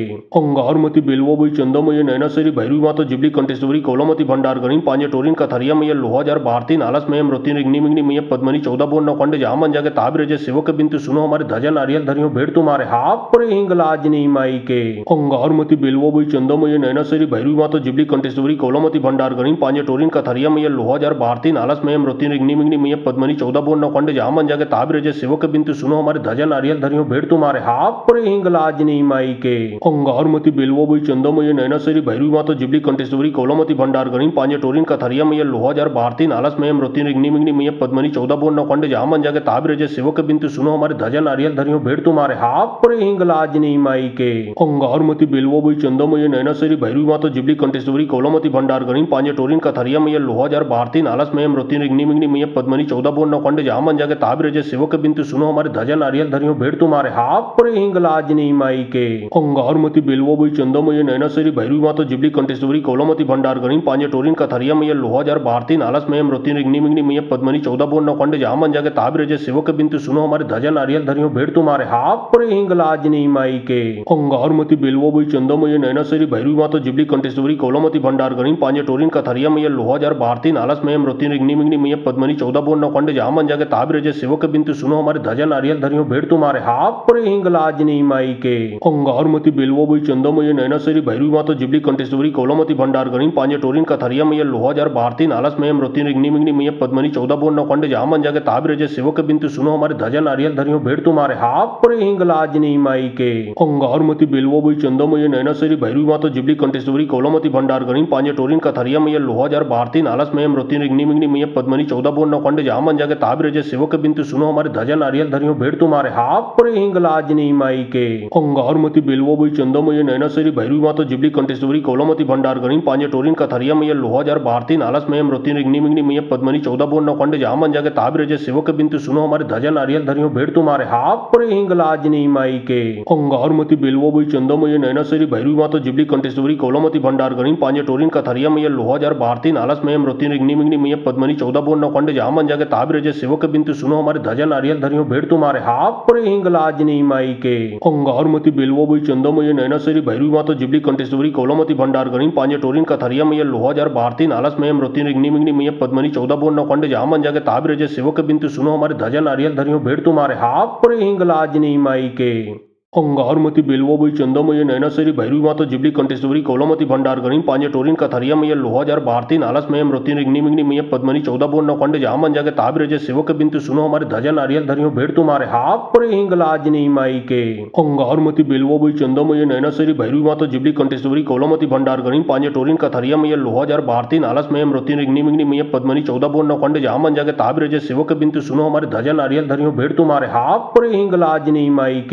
अंगारमती बेलवा बई चंदा मैया नैना सरी भैरवी माता जिबली कंटेश्वरी कोलामती भंडार गणिम पांजे टोरिन कथरिया मैया लोहाजार भारती नालस मैया मृत्यु रिग्नि मिग्नि मैया पद्मनी 14 बोन नौखंड जहाँ मन जाके ताबिर जय शिवक बिंतु सुनो हमारे धजा नारियल धरियो भेड़ तुम्हारे हाथ पर हिंगलाजनी माई के अंगारमती बेलवा बई चंदा मैया नैना सरी भैरवी माता जिबली कंटेश्वरी कोलामती भंडार गणिम पांजे टोरिन कथरिया मैया लोहाजार भारती भारती नालस में मृत्यु रिग्नि मिग्नि मिय पद्मनी 14 बोन नौखंड जहाँ मन जाके ताबिर जय सेवक बिंतु सुनो हमारे धजा नारियल धरियो भेड़ तुम्हारे हाथ पर हिंगलाजनी माई के अंगारमती बेलवो बई चंदमय नैनासरी भैरवी माता जिबली कंटेश्वरी कोलमती भंडार गणी पांजे टोरिन कथरिया मैया लोहाजार भारती नालस में मृत्यु रिग्नि मिग्नि मिय पद्मनी 14 बोन नौखंड जहाँ मन जाके ताबिर जय सेवक बिंतु सुनो हमारे धजा नारियल धरियो भेड़ तुम्हारे हाथ पर हिंगलाजनी माई के अंगारमती बेलवो बई चंदमय नैनासरी भैरवी माता जिबली कंटेश्वरी कोलमती भंडार गणी पांजे टोरिन कथरिया मैया लोहाजार भारती नालस में मृत्यु रिग्नि मिग्नि मिय पद्मनी 14 बोन नौखंड जहाँ मन जाके ताबिर जय सेवक बिंतु सुनो हमारे धजा नारियल धरियो भेड़ तुम्हारे हाथ पर हिंगलाजनी माई के अंगारमती बेलवो बई चंदमय नैनासरी भैरवी माता जिबली कंटेश्वरी कोलमती भंडार गणी पांजे टोरिन कथरिया मैया लोहाजार भारती नालस में मृत्यु रिग्नि मिग्नि मिय पद्मनी 14 बोन नौखंड जहाँ मन जाके ताबिर जय सेवक बिंतु सुनो हमारे धजा नारियल धरियो भेड़ तुम्हारे हाथ पर हिंगलाजनी माई के अंगारमती बेलवो बई चंदमय नैनासरी भैरवी माता जिबली कंटेश्वरी कोलमती भंडार गणी पांजे टोरिन कथरिया मैया लोहाजार भारती नालस में मृत्यु रिग्नि मिग्नि मिय पद्मनी 14 बोन नौखंड जहाँ मन जाके ताबिर जय सेवक बिंतु सुनो हमारे धजा नारियल धरियो भेड़ तुम्हारे हाथ पर हिंगलाजनी माई के अंगारमती बेलवो बई चंदमय नैनासरी भैरवी माता जिबली कंटेश्वरी कोलमती भंडार गणी पांजे टोरिन कथरिया मैया लोहाजार भारती नालस में मृत्यु रिग्नि मिग्नि मिय पद्मनी 14 बोन नौखंड जहाँ मन जाके ताबिर जय सेवक बिंतु सुनो हमारे धजा नारियल धरियो भेड़ तुम्हारे हाथ पर हिंगलाजनी माई के अंगारमती बेलवो बई चंदमय नैनासरी भैरवी माता जिबली कंटेश्वरी कोलमती भंडार गणी पांजे टोरिन कथरिया मैया लोहाजार भारती नालस में मृत्यु रिग्नि मिग्नि मिय पद्मनी 14 बोन नौखंड जहाँ मन जाके ताबिर जय सेवक बिंतु सुनो हमारे धजा नारियल धरियो भेड़ तुम्हारे हाथ पर हिंगलाजनी माई के अंगारमती बेलवो बई चंदमय नैनासरी भैरवी माता जिबली कंटेश्वरी कोलमती भंडार गणी पांजे टोरिन कथरिया मैया लोहाजार भारती नालस में मृत्यु रिग्नि मिग्नि मिय पद्मनी 14 बोन नौखंड जहाँ मन जाके ताबिर जय सेवक बिंतु सुनो हमारे धजा नारियल धरियो भेड़ तुम्हारे हाथ पर हिंगलाजनी माई के अंगारमती बेलवो बई चंदमय नैनासरी भैरवी माता जिबली कंटेश्वरी कोलमती भंडार गणी पांजे टोरिन कथरिया मैया लोहाजार भारती नालस में मृत्यु रिग्नि मिग्नि मिय पद्मनी 14 बोन नौखंड जहाँ मन जाके ताबिर जय सेवक बिंतु सुनो हमारे धजा नारियल धरियो भेड़ तुम्हारे हाथ पर हिंगलाजनी माई के अंगारमती बेलवो बई चंदमय नैनासरी भैरवी माता जिबली कंटेश्वरी कोलमती भंडार गणी पांजे टोरिन कथरिया मैया लोहाजार भारती नालस में मृत्यु रिग्नि मिग्नि मिय पद्मनी 14 बोन नौखंड जहाँ मन जाके ताबिर जय सेवक बिंतु सुनो हमारे धजा नारियल धरियो भेड़ तुम्हारे हाथ पर हिंगलाजनी माई के अंगारमती बेलवो बई चंदमय नैनासरी भैरवी माता जिबली कंटेश्वरी कोलमती भंडार गणी पांजे टोरिन कथरिया मैया लोहाजार भारती नालस में मृत्यु रिग्नि मिग्नि मिय पद्मनी 14 बोन नौखंड जहाँ मन जाके ताबिर जय सेवक बिंतु सुनो हमारे धजा नारियल धरियो भेड़ तुम्हारे हाथ पर हिंगलाजनी माई के अंगारमती बेलवो बई चंदमय नैनासरी भैरवी माता जिबली कंटेश्वरी कोलमती भंडार गणी पांजे टोरिन कथरिया मैया लोहाजार भारती नालस में मृत्यु रिग्नि मिग्नि मिय पद्मनी 14 बोन नौखंड जहाँ मन जाके ताबिर जय सेवक बिंतु सुनो हमारे धजा नारियल धरियो भेड़ तुम्हारे हाथ पर हिंगलाजनी माई के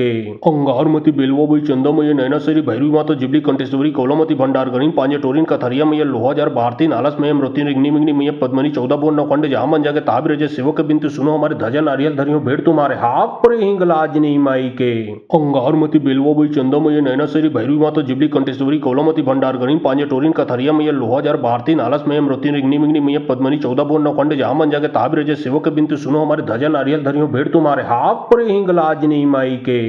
अंगारमती बेलवो बई चंदमय नैनासरी भैरवी माता जिबली कंटेश्वरी कोलमती भंडार गणी पांजे टोरिन कथरिया मैया लोहाजार भारती नालस में मृत्यु रिग्नि मिग्नि मिय पद्मनी 14 बोन नौखंड जहाँ मन जाके ताबिर जय सेवक बिंतु सुनो हमारे धजा नारियल धरियो भेड़ तुम्हारे हाथ पर हिंगलाजनी माई के अंगारमती बेलवो बई चंदमय नैनासरी भैरवी माता जिबली कंटेश्वरी कोलमती भंडार गणी पांजे टोरिन कथरिया मैया लोहाजार भारती नालस में मृत्यु रिग्नि मिग्नि मिय पद्मनी 14 बोन नौखंड जहाँ मन जाके ताबिर जय सेवक बिंतु सुनो हमारे धजा नारियल धरियो भेड़ तुम्हारे हाथ पर हिंगलाजनी माई के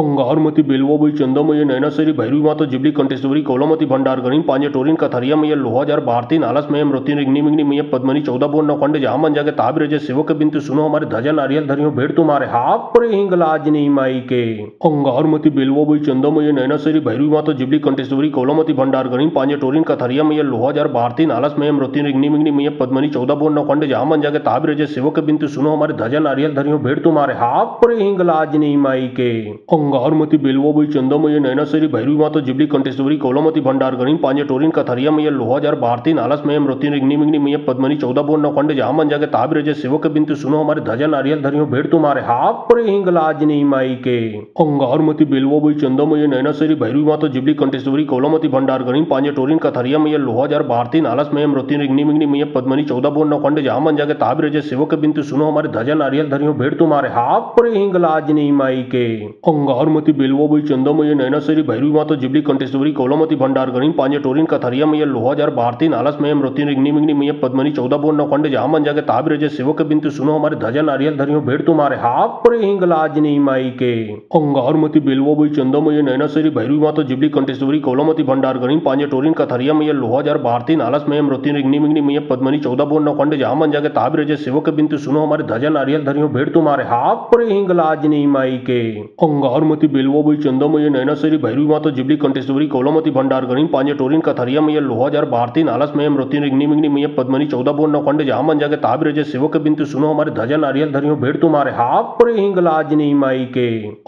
अंगारमती बेलवो बई चंदमय नैनासरी भैरवी माता जिबली कंटेश्वरी कोलमती भंडार गणी पांजे टोरिन कथरिया मैया लोहाजार भारती नालस में मृत्यु रिग्नि मिग्नि मिय पद्मनी 14 बोन नौखंड जहाँ मन जाके ताबिर जय सेवक बिंतु सुनो हमारे धजा नारियल धरियो भेड़ तुम्हारे हाथ पर हिंगलाजनी माई के अंगारमती बेलवो बई चंदमय नैनासरी भैरवी माता जिबली कंटेश्वरी कोलमती भंडार गणी पांजे टोरिन कथरिया मैया लोहाजार भारती नालस में मृत्यु रिग्नि मिग्नि मिय पद्मनी 14 बोन नौखंड जहाँ मन जाके ताबिर जय सेवक बिंतु सुनो हमारे धजा नारियल धरियो भेड़ तुम्हारे हाथ पर हिंगलाजनी माई के अंगारमती बेलवो बई चंदमय नैनासरी भैरवी माता जिबली कंटेश्वरी कोलमती भंडार गणी पांजे टोरिन कथरिया मैया लोहाजार भारती नालस में मृत्यु रिग्नि मिग्नि मिय पद्मनी 14 बोन नौखंड जहाँ मन जाके ताबिर जय सेवक बिंतु सुनो हमारे धजा नारियल धरियो भेड़ तुम्हारे हाथ पर हिंगलाजनी माई के अंगारमती बेलवो बई चंदमय नैनासरी भैरवी माता जिबली कंटेश्वरी कोलमती भंडार गणी पांजे टोरिन कथरिया मैया लोहाजार भारती नालस में मृत्यु रिग्नि मिग्नि मिय पद्मनी 14 बोन नौखंड जहाँ मन जाके ताबिर जय सेवक बिंतु सुनो हमारे धजा नारियल धरियो भेड़ तुम्हारे हाथ पर हिंगलाजनी माई के अंगारमती बेलवो बई चंदमय नैनासरी भैरवी माता जिबली कंटेश्वरी कोलमती भंडार गणी पांजे टोरिन कथरिया मैया लोहाजार भारती नालस में मृत्यु रिग्नि मिग्नि मिय पद्मनी 14 बोन नौखंड जहाँ मन जाके ताबिर जय सेवक बिंतु सुनो हमारे धजा नारियल धरियो भेड़ तुम्हारे हाथ पर हिंगलाजनी माई के अंगारमती बेलवो बई चंदमय नैनासरी भैरवी माता जिबली कंटेश्वरी कोलमती भंडार गणी पांजे टोरिन कथरिया मैया लोहाजार भारती नालस में मृत्यु रिग्नि मिग्नि मिय पद्मनी 14 बोन नौखंड जहाँ मन जाके ताबिर जय सेवक बिंतु सुनो हमारे धजा नारियल धरियो भेड़ तुम्हारे हाथ पर हिंगलाजनी माई के अंगारमती बेलवाबुई चंदमय नयनासरी भैरवी माता जिबली कंठेश्वरी कौलामती भंडार गणिम पांजे टोरिन कथरिया मैया लोहाजार भारती नालस मयम रोती रिग्नि मिग्नि मैया पद्मनी 14 बोन नौखंड जामन जाके ताबिर जय शिवक बिंतु सुनो हमारे धजा नारियल धरियो भेड़ तुम्हारे हाथ पर हिंगलाज नहीं माई के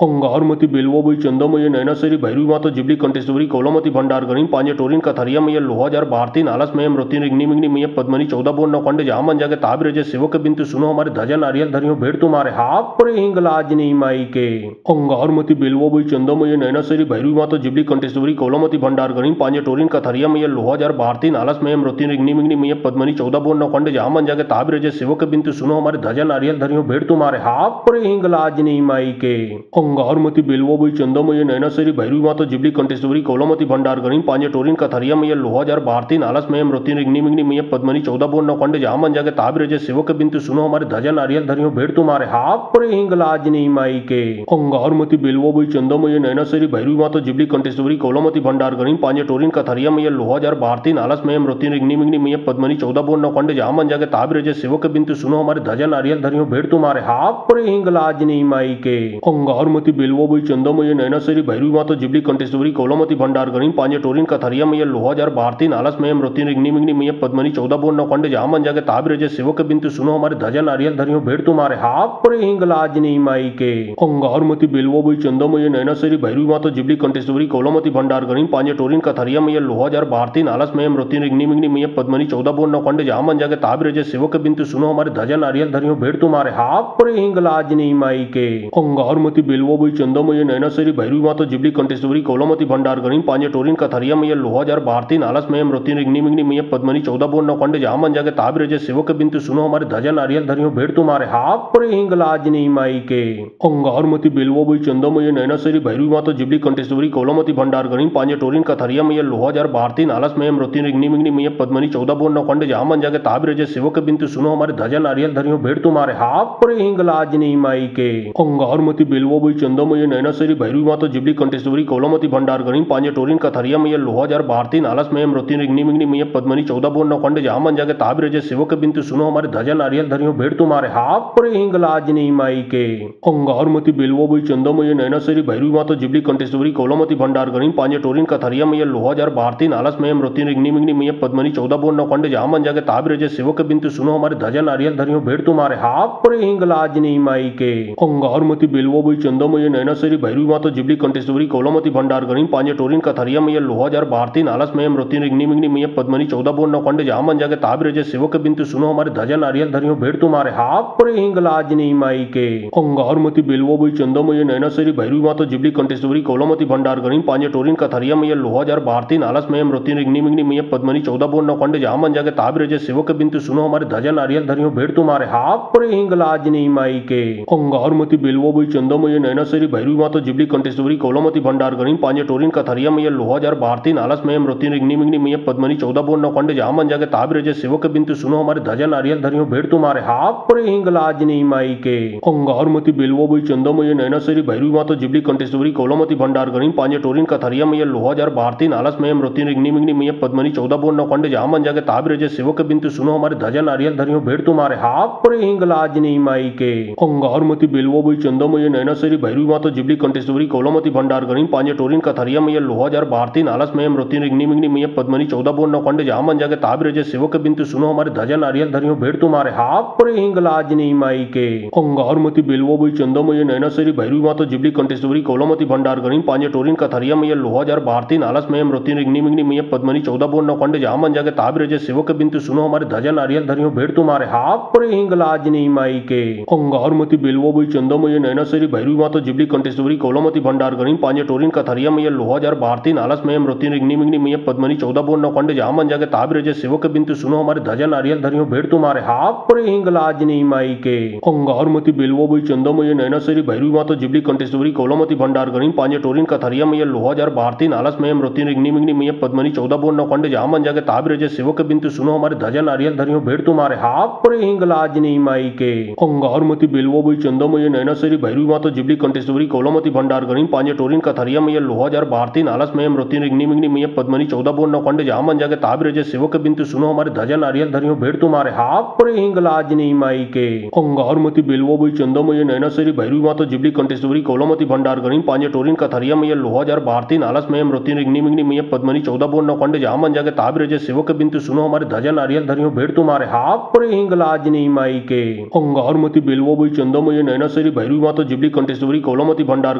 अंगारमती बेलवाबुई चंदमय नयनासरी भैरवी माता जिबली कंठेश्वरी कौलामती भंडार गणिम पांजे टोरिन कथरिया मैया लोहाजार भारती नालस मयम रोती रिग्नि मिग्नि मैया पद्मनी 14 बोन नौखंड जामन जाके ताबिर जय शिवक बिंतु सुनो हमारे धजा नारियल धरियो भेड़ तुम्हारे हाथ पर हिंगलाज नहीं माई के अंगारमती बेलवाबुई चंदमय नयनासरी भैरवी माता जिबली कंठेश्वरी कौलामती भंडार गणिम पांजे टोरिन कथरिया मैया लोहाजार भारती नालस मयम रोती रिग्नि मिग्नि मैया पद्मनी 14 बोन नौखंड जामन जाके ताबिर जय शिवक बिंतु सुनो हमारे धजा नारियल धरियो भेड़ तुम्हारे हाथ पर हिंगलाज नहीं माई के अंगारमती बेलवाबुई चंदमय नयनासरी भैरवी माता जिबली कंठेश्वरी कौलामती भंडार गणिम पांजे टोरिन कथरिया मैया लोहाजार भारती नालस मयम रोती रिग्नि मिग्नि मैया पद्मनी 14 बोन नौखंड जामन जाके ताबिर जय शिवक बिंतु सुनो हमारे धजा नारियल धरियो भेड़ तुम्हारे हाथ पर हिंगलाज नहीं माई के अंगारमती बेलवाबुई चंदमय नयनासरी भैरवी माता जिबली कंठेश्वरी कौलामती भंडार गणिम पांजे टोरिन कथरिया मैया लोहाजार भारती नालस मयम रोती रिग्नि मिग्नि मैया पद्मनी 14 बोन नौखंड जामन जाके ताबिर जय शिवक बिंतु सुनो हमारे धजा नारियल धरियो भेड़ तुम्हारे हाथ पर हिंगलाज नहीं माई के अंगारमती बेलवाबुई चंदमय नयनासरी भैरवी माता जिबली कंठेश्वरी कौलामती भंडार गणिम पांजे टोरिन कथरिया मैया लोहाजार भारती नालस मयम रोती रिग्नि मिग्नि मैया पद्मनी 14 बोन नौखंड जामन जाके ताबिर जय शिवक बिंतु सुनो हमारे धजा नारियल धरियो भेड़ तुम्हारे हाथ पर हिंगलाज नहीं माई के अंगारमती बेलवाबुई चंदमय नयनासरी भैरवी माता जिबली कंठेश्वरी कौलामती भंडार गणिम पांजे टोरिन कथरिया मैया लोहाजार भारती नालस मयम रोती रिग्नि मिग्नि मैया पद्मनी 14 बोन नौखंड जामन जाके ताबिर जय शिवक बिंतु सुनो हमारे धजा नारियल धरियो भेड़ तुम्हारे हाथ पर हिंगलाज नहीं माई के अंगारमती बेलवाबुई चंदमय नयनासरी भैरवी माता जिबली कंठेश्वरी कौलामती भंडार गणिम पांजे टोरिन कथरिया मैया लोहाजार भारती नालस मयम रोती रिग्नि मिग्नि मैया पद्मनी 14 बोन नौखंड जामन जाके ताबिर जय शिवक बिंतु सुनो हमारे धजा नारियल धरियो भेड़ तुम्हारे हाथ पर हिंगलाज नहीं माई के अंगारमती बेलवाबुई चंदमय नयनासरी भैरवी माता जिबली कंठेश्वरी कौलामती भंडार गणिम पांजे टोरिन कथरिया मैया लोहाजार भारती नालस मयम रोती रिग्नि मिग्नि मैया पद्मनी 14 बोन नौखंड जामन जाके ताबिर जय शिवक बिंतु सुनो हमारे धजा नारियल धरियो भेड़ तुम्हारे हाथ पर हिंगलाज नहीं माई के अंगारमती बेलवाबुई चंदमय नयनासरी भैरवी माता जिबली कंठेश्वरी कौलामती भंडार गणिम पांजे टोरिन कथरिया मैया लोहाजार भारती नालस मयम रोती रिग्नि मिग्नि मैया पद्मनी 14 बोन नौखंड जामन जाके ताबिर जय शिवक बिंतु सुनो हमारे धजा नारियल धरियो भेड़ तुम्हारे हाथ पर हिंगलाज नहीं माई के अंगारमती बेलवाबुई चंदमय नयनासरी भैरवी माता जिबली कंठेश्वरी कौलामती भंडार गणिम पांजे टोरिन कथरिया मैया लोहाजार भारती नालस मयम रोती रिग्नि मिग्नि मैया पद्मनी 14 बोन नौखंड जामन जाके ताबिर जय शिवक बिंतु सुनो हमारे धजा नारियल धरियो भेड़ तुम्हारे हाथ पर हिंगलाज नहीं माई के अंगारमती बेलवाबुई चंदमय नयनासरी भैरवी माता जिबली कंठेश्वरी कौलामती भंडार गणिम पांजे टोरिन कथरिया मैया लोहाजार भारती नालस मयम रोती रिग्नि मिग्नि मैया पद्मनी 14 बोन नौखंड जामन जाके ताबिर जय शिवक बिंतु सुनो हमारे धजा नारियल धरियो भेड़ तुम्हारे हाथ पर हिंगलाज नहीं माई के अंगारमती बेलवाबुई चंदमय नयनासरी भैरवी माता जिबली कंठेश्वरी कौलामती भंडार गणिम पांजे टोरिन कथरिया मैया लोहाजार भारती नालस मयम रोती रिग्नि मिग्नि मैया पद्मनी 14 बोन नौखंड जामन जाके ताबिर जय शिवक बिंतु सुनो हमारे धजा नारियल धरियो भेड़ तुम्हारे हाथ पर हिंगलाज नहीं माई के अंगारमती बेलवाबुई चंदमय नयनासरी भैरवी माता जिबली कंठेश्वरी कौलामती भंडार गणिम पांजे टोरिन कथरिया मैया लोहाजार भारती नालस मयम रोती रिग्नि मिग्नि मैया पद्मनी 14 बोन नौखंड जामन जाके ताबिर जय शिवक बिंतु सुनो हमारे धजा नारियल धरियो भेड़ तुम्हारे हाथ पर हिंगलाज नहीं माई के अंगारमती बेलवाबुई चंदमय नयनासरी भैरवी माता जिबली कंठेश्वरी कौलामती भंडार गणिम पांजे टोरिन कथरिया मैया लोहाजार भारती नालस मयम रोती रिग्नि मिग्नि मैया पद्मनी 14 बोन नौखंड जामन जाके ताबिर जय शिवक बिंतु सुनो हमारे धजा नारियल धरियो भेड़ तुम्हारे हाथ पर हिंगलाज नहीं माई के अंगारमती बेलवाबुई चंदमय नयनासरी भैरवी माता जिबली कंठेश्वरी कौलामती भंडार गणिम पांजे टोरिन कथरिया मैया लोहाजार भारती नालस मयम रोती रिग्नि मिग्नि मैया पद्मनी 14 बोन नौखंड जामन जाके ताबिर जय शिवक बिंतु सुनो हमारे धजा नारियल धरियो भेड़ तुम्हारे हाथ पर हिंगलाज नहीं माई के अंगारमती बेलवाबुई चंदमय नयनासरी भैरवी माता जिबली कंठेश्वरी कौलामती भंडार गणिम पांजे टोरिन कथरिया मैया लोहाजार भारती नालस मयम रोती रिग्नि मिग्नि मैया पद्मनी 14 बोन नौखंड जामन जाके ताबिर जय शिवक बिंतु सुनो हमारे धजा नारियल धरियो भेड़ तुम्हारे हाथ पर हिंगलाज नहीं माई के अंगारमती बेलवाबुई चंदमय नयनासरी भैरवी माता जिबली कंठेश्वरी कौलामती भंडार गणिम पांजे टोरिन कथरिया मैया लोहाजार भारती नालस मयम रोती रिग्नि मिग्नि मैया पद्मनी 14 बोन नौखंड जामन जाके ताबिर जय शिवक बिंतु सुनो हमारे धजा नारियल धरियो भेड़ तुम्हारे हाथ पर हिंगलाज नहीं माई के अंगारमती बेलवाबुई चंदमय नयनासरी भैरवी माता जिबली कंठेश्वरी कौलामती भंडार गणिम पांजे टोरिन कथरिया मैया लोहाजार भारती नालस मयम रोती रिग्नि मिग्नि मैया पद्मनी 14 बोन नौखंड जामन जाके ताबिर जय शिवक बिंतु सुनो हमारे धजा नारियल धरियो भेड़ तुम्हारे हाथ पर हिंगलाज नहीं माई के अंगारमती बेलवाबुई चंदमय नयनासरी भैरवी माता जिबली कंठेश्वरी कौलामती भंडार गणिम पांजे टोरिन कथरिया मैया लोहाजार भारती नालस मयम रोती रिग्नि मिग्नि मैया पद्मनी 14 बोन नौखंड जामन जाके ताबिर जय शिवक बिंतु सुनो हमारे धजा नारियल धरियो भेड़ तुम्हारे हाथ पर हिंगलाज नहीं माई के अंगारमती बेलवाबुई चंदमय नयनासरी भैरवी माता जिबली कंठेश्वरी कौलामती भंडार गणिम पांजे टोरिन कथरिया मैया लोहाजार भारती नालस में मृत्यु रिग्नि मिग्नि मैया पद्मनी 14 बोन नौखंड जहाँ मन जाके ताबिर जय सेवक बिंतु सुनो हमारे धजा नारियल धरियो भेड़ तुम्हारे हाथ पर हिंगलाजनी माई के अंगारमती बेलवो बई चंदो मैया नैना सरी भैरवी मातो जिबली कंटेश्वरी कोलामती भंडार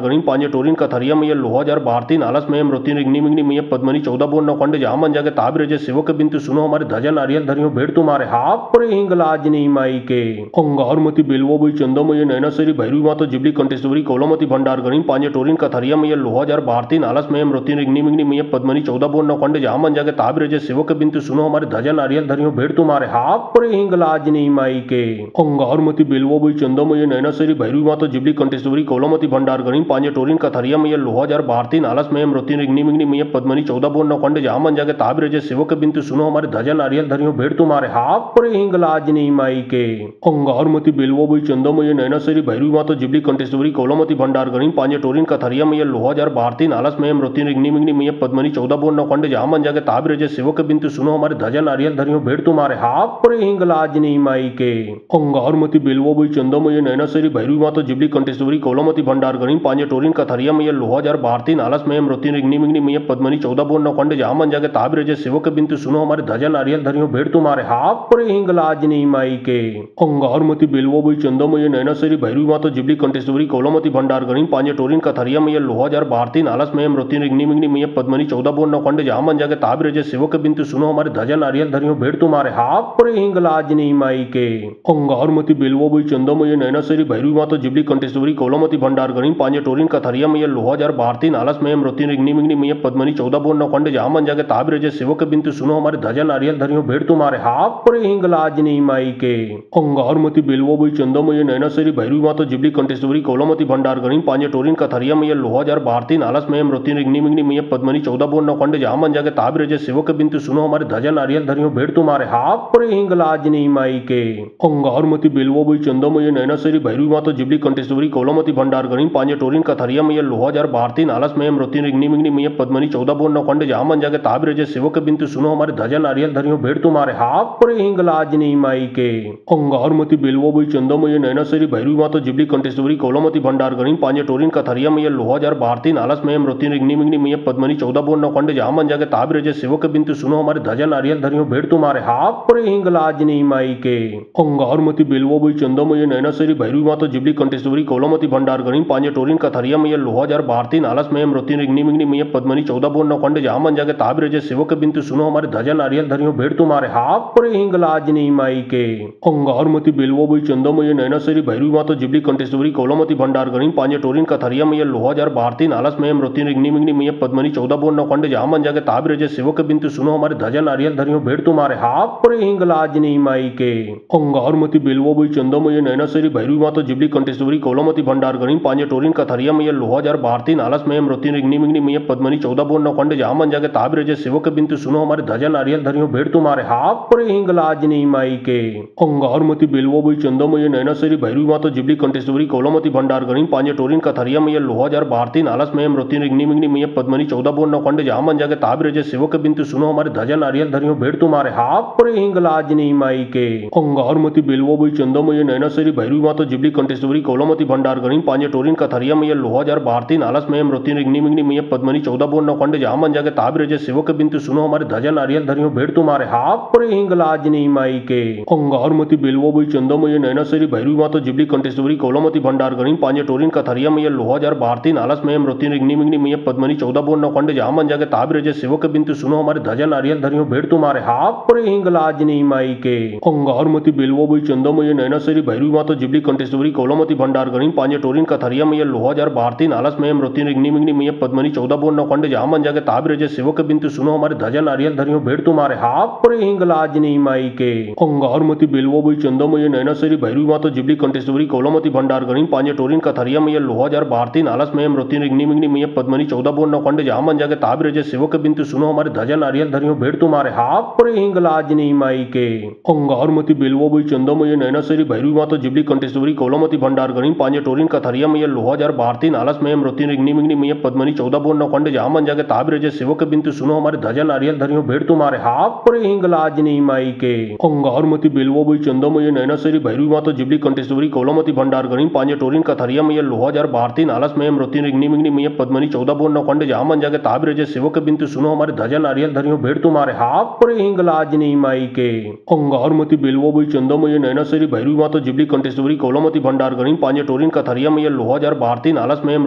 गणिम पांजे टोरिन कथरिया मैया लोहाजार भारती नालस में मृत्यु रिग्नि मिग्नि मैया पद्मनी 14 बोन नौखंड जहाँ मन जाके ताबिर जय सेवक बिंतु सुनो हमारे धजा नारियल धरियो भेड़ तुम्हारे हाथ पर हिंगलाजनी माई के अंगारमती बेलवो बई चंदो मैया नैना सरी भैरवी मातो जिबली कंटेश्वरी कोलामती भंडार गणिम पांजे टोरिन कथरिया मैया लोहाजार भारती नालस में मृत्यु रिग्नि मिग्नि मैया पद्मनी 14 बोन नौखंड जहाँ मन जाके ताबिर जय सेवक बिंतु सुनो हमारे धजा नारियल धरियो भेड़ तुम्हारे हाथ पर हिंगलाजनी माई के अंगारमती बेलवो बई चंदो मैया नैना सरी भैरवी मातो जिबली कंटेश्वरी कोलामती भंडार गणिम पांजे टोरिन कथरिया मैया लोहाजार भारती नालस में मृत्यु रिग्नि मिग्नि मैया पद्मनी 14 बोन नौखंड जहाँ मन जाके ताबिर जय सेवक बिंतु सुनो हमारे धजा नारियल धरियो भेड़ तुम्हारे हाथ पर हिंगलाजनी माई के अंगारमती बेलवो बई चंदो मैया नैना सरी भैरवी मातो जिबली कंटेश्वरी कोलामती भंडार गणिम पांजे टोरिन कथरिया मैया लोहाजार भारती नालस में मृत्यु रिग्नि मिग्नि मैया पद्मनी 14 बोन नौखंड जहाँ मन जाके ताबिर जय सेवक बिंतु सुनो हमारे धजा नारियल धरियो भेड़ तुम्हारे हाथ पर हिंगलाजनी माई के अंगारमती बेलवो बई चंदो मैया नैना सरी भैरवी मातो जिबली कंटेश्वरी कोलामती भंडार गणिम पांजे टोरिन कथरिया मैया लोहाजार भारती नालस में मृत्यु रिग्नि मिग्नि मैया पद्मनी 14 बोन नौखंड जहाँ मन जाके ताबिर जय सेवक बिंतु सुनो हमारे धजा नारियल धरियो भेड़ तुम्हारे हाथ पर हिंगलाजनी माई के अंगारमती बेलवो बई चंदो मैया नैना सरी भैरवी मातो जिबली कंटेश्वरी कोलामती भंडार गणिम पांजे टोरिन कथरिया मैया लोहाजार भारती नालस में मृत्यु रिग्नि मिग्नि मैया पद्मनी 14 बोन नौखंड जहाँ मन जाके ताबिर जय सेवक बिंतु सुनो हमारे धजा नारियल धरियो भेड़ तुम्हारे हाथ पर हिंगलाजनी माई के अंगारमती बेलवो बई चंदो मैया नैना सरी भैरवी मातो जिबली कंटेश्वरी कोलामती भंडार गणिम पांजे टोरिन कथरिया मैया लोहाजार भारती नालस में मृत्यु रिग्नि मिग्नि मैया पद्मनी 14 बोन नौखंड जहाँ मन जाके ताबिर जय सेवक बिंतु सुनो हमारे धजा नारियल धरियो भेड़ तुम्हारे हाथ पर हिंगलाजनी माई के अंगारमती बेलवो बई चंदो मैया नैना सरी भैरवी मातो जिबली कंटेश्वरी कोलामती भंडार गणिम पांजे टोरिन कथरिया मैया लोहाजार भारती नालस में मृत्यु रिग्नि मिग्नि मैया पद्मनी 14 बोन नौखंड जहाँ मन जाके ताबिर जय सेवक बिंतु सुनो हमारे धजा नारियल धरियो भेड़ तुम्हारे हाथ पर हिंगलाजनी माई के अंगारमती बेलवो बई चंदो मैया नैना सरी भैरवी मातो जिबली कंटेश्वरी कोलामती भंडार गणिम पांजे टोरिन कथरिया मैया लोहाजार भारती नालस में मृत्यु रिग्नि मिग्नि मैया पद्मनी 14 बोन नौखंड जहाँ मन जाके ताबिर जय सेवक बिंतु सुनो हमारे धजा नारियल धरियो भेड़ तुम्हारे हाथ पर हिंगलाजनी माई के अंगारमती बेलवो बई चंदो मैया नैना सरी भैरवी मातो जिबली कंटेश्वरी कोलामती भंडार गणिम पांजे टोरिन कथरिया मैया लोहाजार भारती नालस में मृत्यु रिग्नि मिग्नि मैया पद्मनी 14 बोन नौखंड जहाँ मन जाके ताबिर जय सेवक बिंतु सुनो हमारे धजा नारियल धरियो भेड़ तुम्हारे हाथ पर हिंगलाजनी माई के अंगारमती बेलवो बई चंदो मैया नैना सरी भैरवी मातो जिबली कंटेश्वरी कोलामती भंडार गणिम पांजे टोरिन कथरिया मैया लोहाजार भारती नालस में मृत्यु रिग्नि मिग्नि मैया पद्मनी 14 बोन नौखंड जहाँ मन जाके ताबिर जय सेवक बिंतु सुनो हमारे धजा नारियल धरियो भेड़ तुम्हारे हाथ पर हिंगलाजनी माई के अंगारमती बेलवो बई चंदो मैया नैना सरी भैरवी मातो जिबली कंटेश्वरी कोलामती भंडार गणिम पांजे टोरिन कथरिया मैया लोहाजार भारती नालस में मृत्यु रिग्नि मिग्नि मैया पद्मनी 14 बोन नौखंड जहाँ मन जाके ताबिर जय सेवक बिंतु सुनो हमारे धजा नारियल धरियो भेड़ तुम्हारे हाथ पर हिंगलाजनी माई के अंगारमती बेलवो बई चंदो मैया नैना सरी भैरवी मातो जिबली कंटेश्वरी कोलामती भंडार गणिम पांजे टोरिन कथरिया मैया लोहाजार भारती नालस में मृत्यु रिग्नि मिग्नि मैया पद्मनी 14 बोन नौखंड जहाँ मन जाके ताबिर जय सेवक बिंतु सुनो हमारे धजा नारियल धरियो भेड़ तुम्हारे हाथ पर हिंगलाजनी माई के अंगारमती बेलवो बई चंदो मैया नैना सरी भैरवी मातो जिबली कंटेश्वरी कोलामती भंडार गणिम पांजे टोरिन कथरिया मैया लोहाजार भारती नालस में मृत्यु रिग्नि मिग्नि मैया पद्मनी 14 बोन नौखंड जहाँ मन जाके ताबिर जय सेवक बिंतु सुनो हमारे धजा नारियल धरियो भेड़ तुम्हारे हाथ पर हिंगलाजनी माई के अंगारमती बेलवो बई चंदो मैया नैना सरी भैरवी मातो जिबली कंटेश्वरी कोलामती भंडार गणिम पांजे टोरिन कथरिया मैया लोहाजार भारती नालस में मृत्यु रिग्नि मिग्नि मैया पद्मनी 14 बोन नौखंड जहाँ मन जाके ताबिर जय सेवक बिंतु सुनो हमारे धजा नारियल धरियो भेड़ तुम्हारे हाथ पर हिंगलाजनी माई के अंगारमती बेलवो बई चंदो मैया नैना सरी भैरवी मातो जिबली कंटेश्वरी कोलामती भंडार गणिम पांजे टोरिन कथरिया मैया लोहाजार भारती नालस में मृत्यु रिग्नि मिग्नि मैया पद्मनी 14 बोन नौखंड जहाँ मन जाके ताबिर जय सेवक बिंतु सुनो हमारे धजा नारियल धरियो भेड़ तुम्हारे हाथ पर हिंगलाजनी माई के अंगारमती बेलवो बई चंदो मैया नैना सरी भैरवी मातो जिबली कंटेश्वरी कोलामती भंडार गणिम पांजे टोरिन कथरिया मैया लोहाजार भारती नालस में मृत्यु रिग्नि मिग्नि मैया पद्मनी 14 बोन नौखंड जहाँ मन जाके ताबिर जय सेवक बिंतु सुनो हमारे धजा नारियल धरियो भेड़ तुम्हारे हाथ पर हिंगलाजनी माई के अंगारमती बेलवो बई चंदो मैया नैना सरी भैरवी मातो जिबली कंटेश्वरी कोलामती भंडार गणिम पांजे टोरिन कथरिया मैया लोहाजार भारती नालस में मृत्यु रिग्नि मिग्नि मैया पद्मनी 14 बोन नौखंड जहाँ मन जाके ताबिर जय सेवक बिंतु सुनो हमारे धजा नारियल धरियो भेड़ तुम्हारे हाथ पर हिंगलाजनी माई के अंगारमती बेलवो बई चंदो मैया नैना सरी भैरवी मातो जिबली कंटेश्वरी कोलामती भंडार गणिम पांजे टोरिन कथरिया मैया लोहाजार भारती नालस में मृत्यु रिग्नि मिग्नि मैया पद्मनी 14 बोन नौखंड जहाँ मन जाके ताबिर जय सेवक बिंतु सुनो हमारे धजा नारियल धरियो भेड़ तुम्हारे हाथ पर हिंगलाजनी माई के अंगारमती बेलवो बई चंदो मैया नैना सरी भैरवी मातो जिबली कंटेश्वरी कोलामती भंडार गणिम पांजे टोरिन कथरिया मैया लोहाजार भारती नालस्मयम रोतिनिग्निमिग्निमय पद्मनि 14 बोन खंड जामन जगे ताबिर जे सेवक बिंतु सुनो हमारे धजा नारियल धरियो भेड़ तुम्हारे हाथ पर हिंगलाजनी माई के अंगारमती बेलवोबई चंदमय नैनासरी भैरवी माता जिबली कंटेश्वरी कोलमती भंडार गणिम पांजे टोरिन कथरिया मय लोहाजार भारती नालस्मयम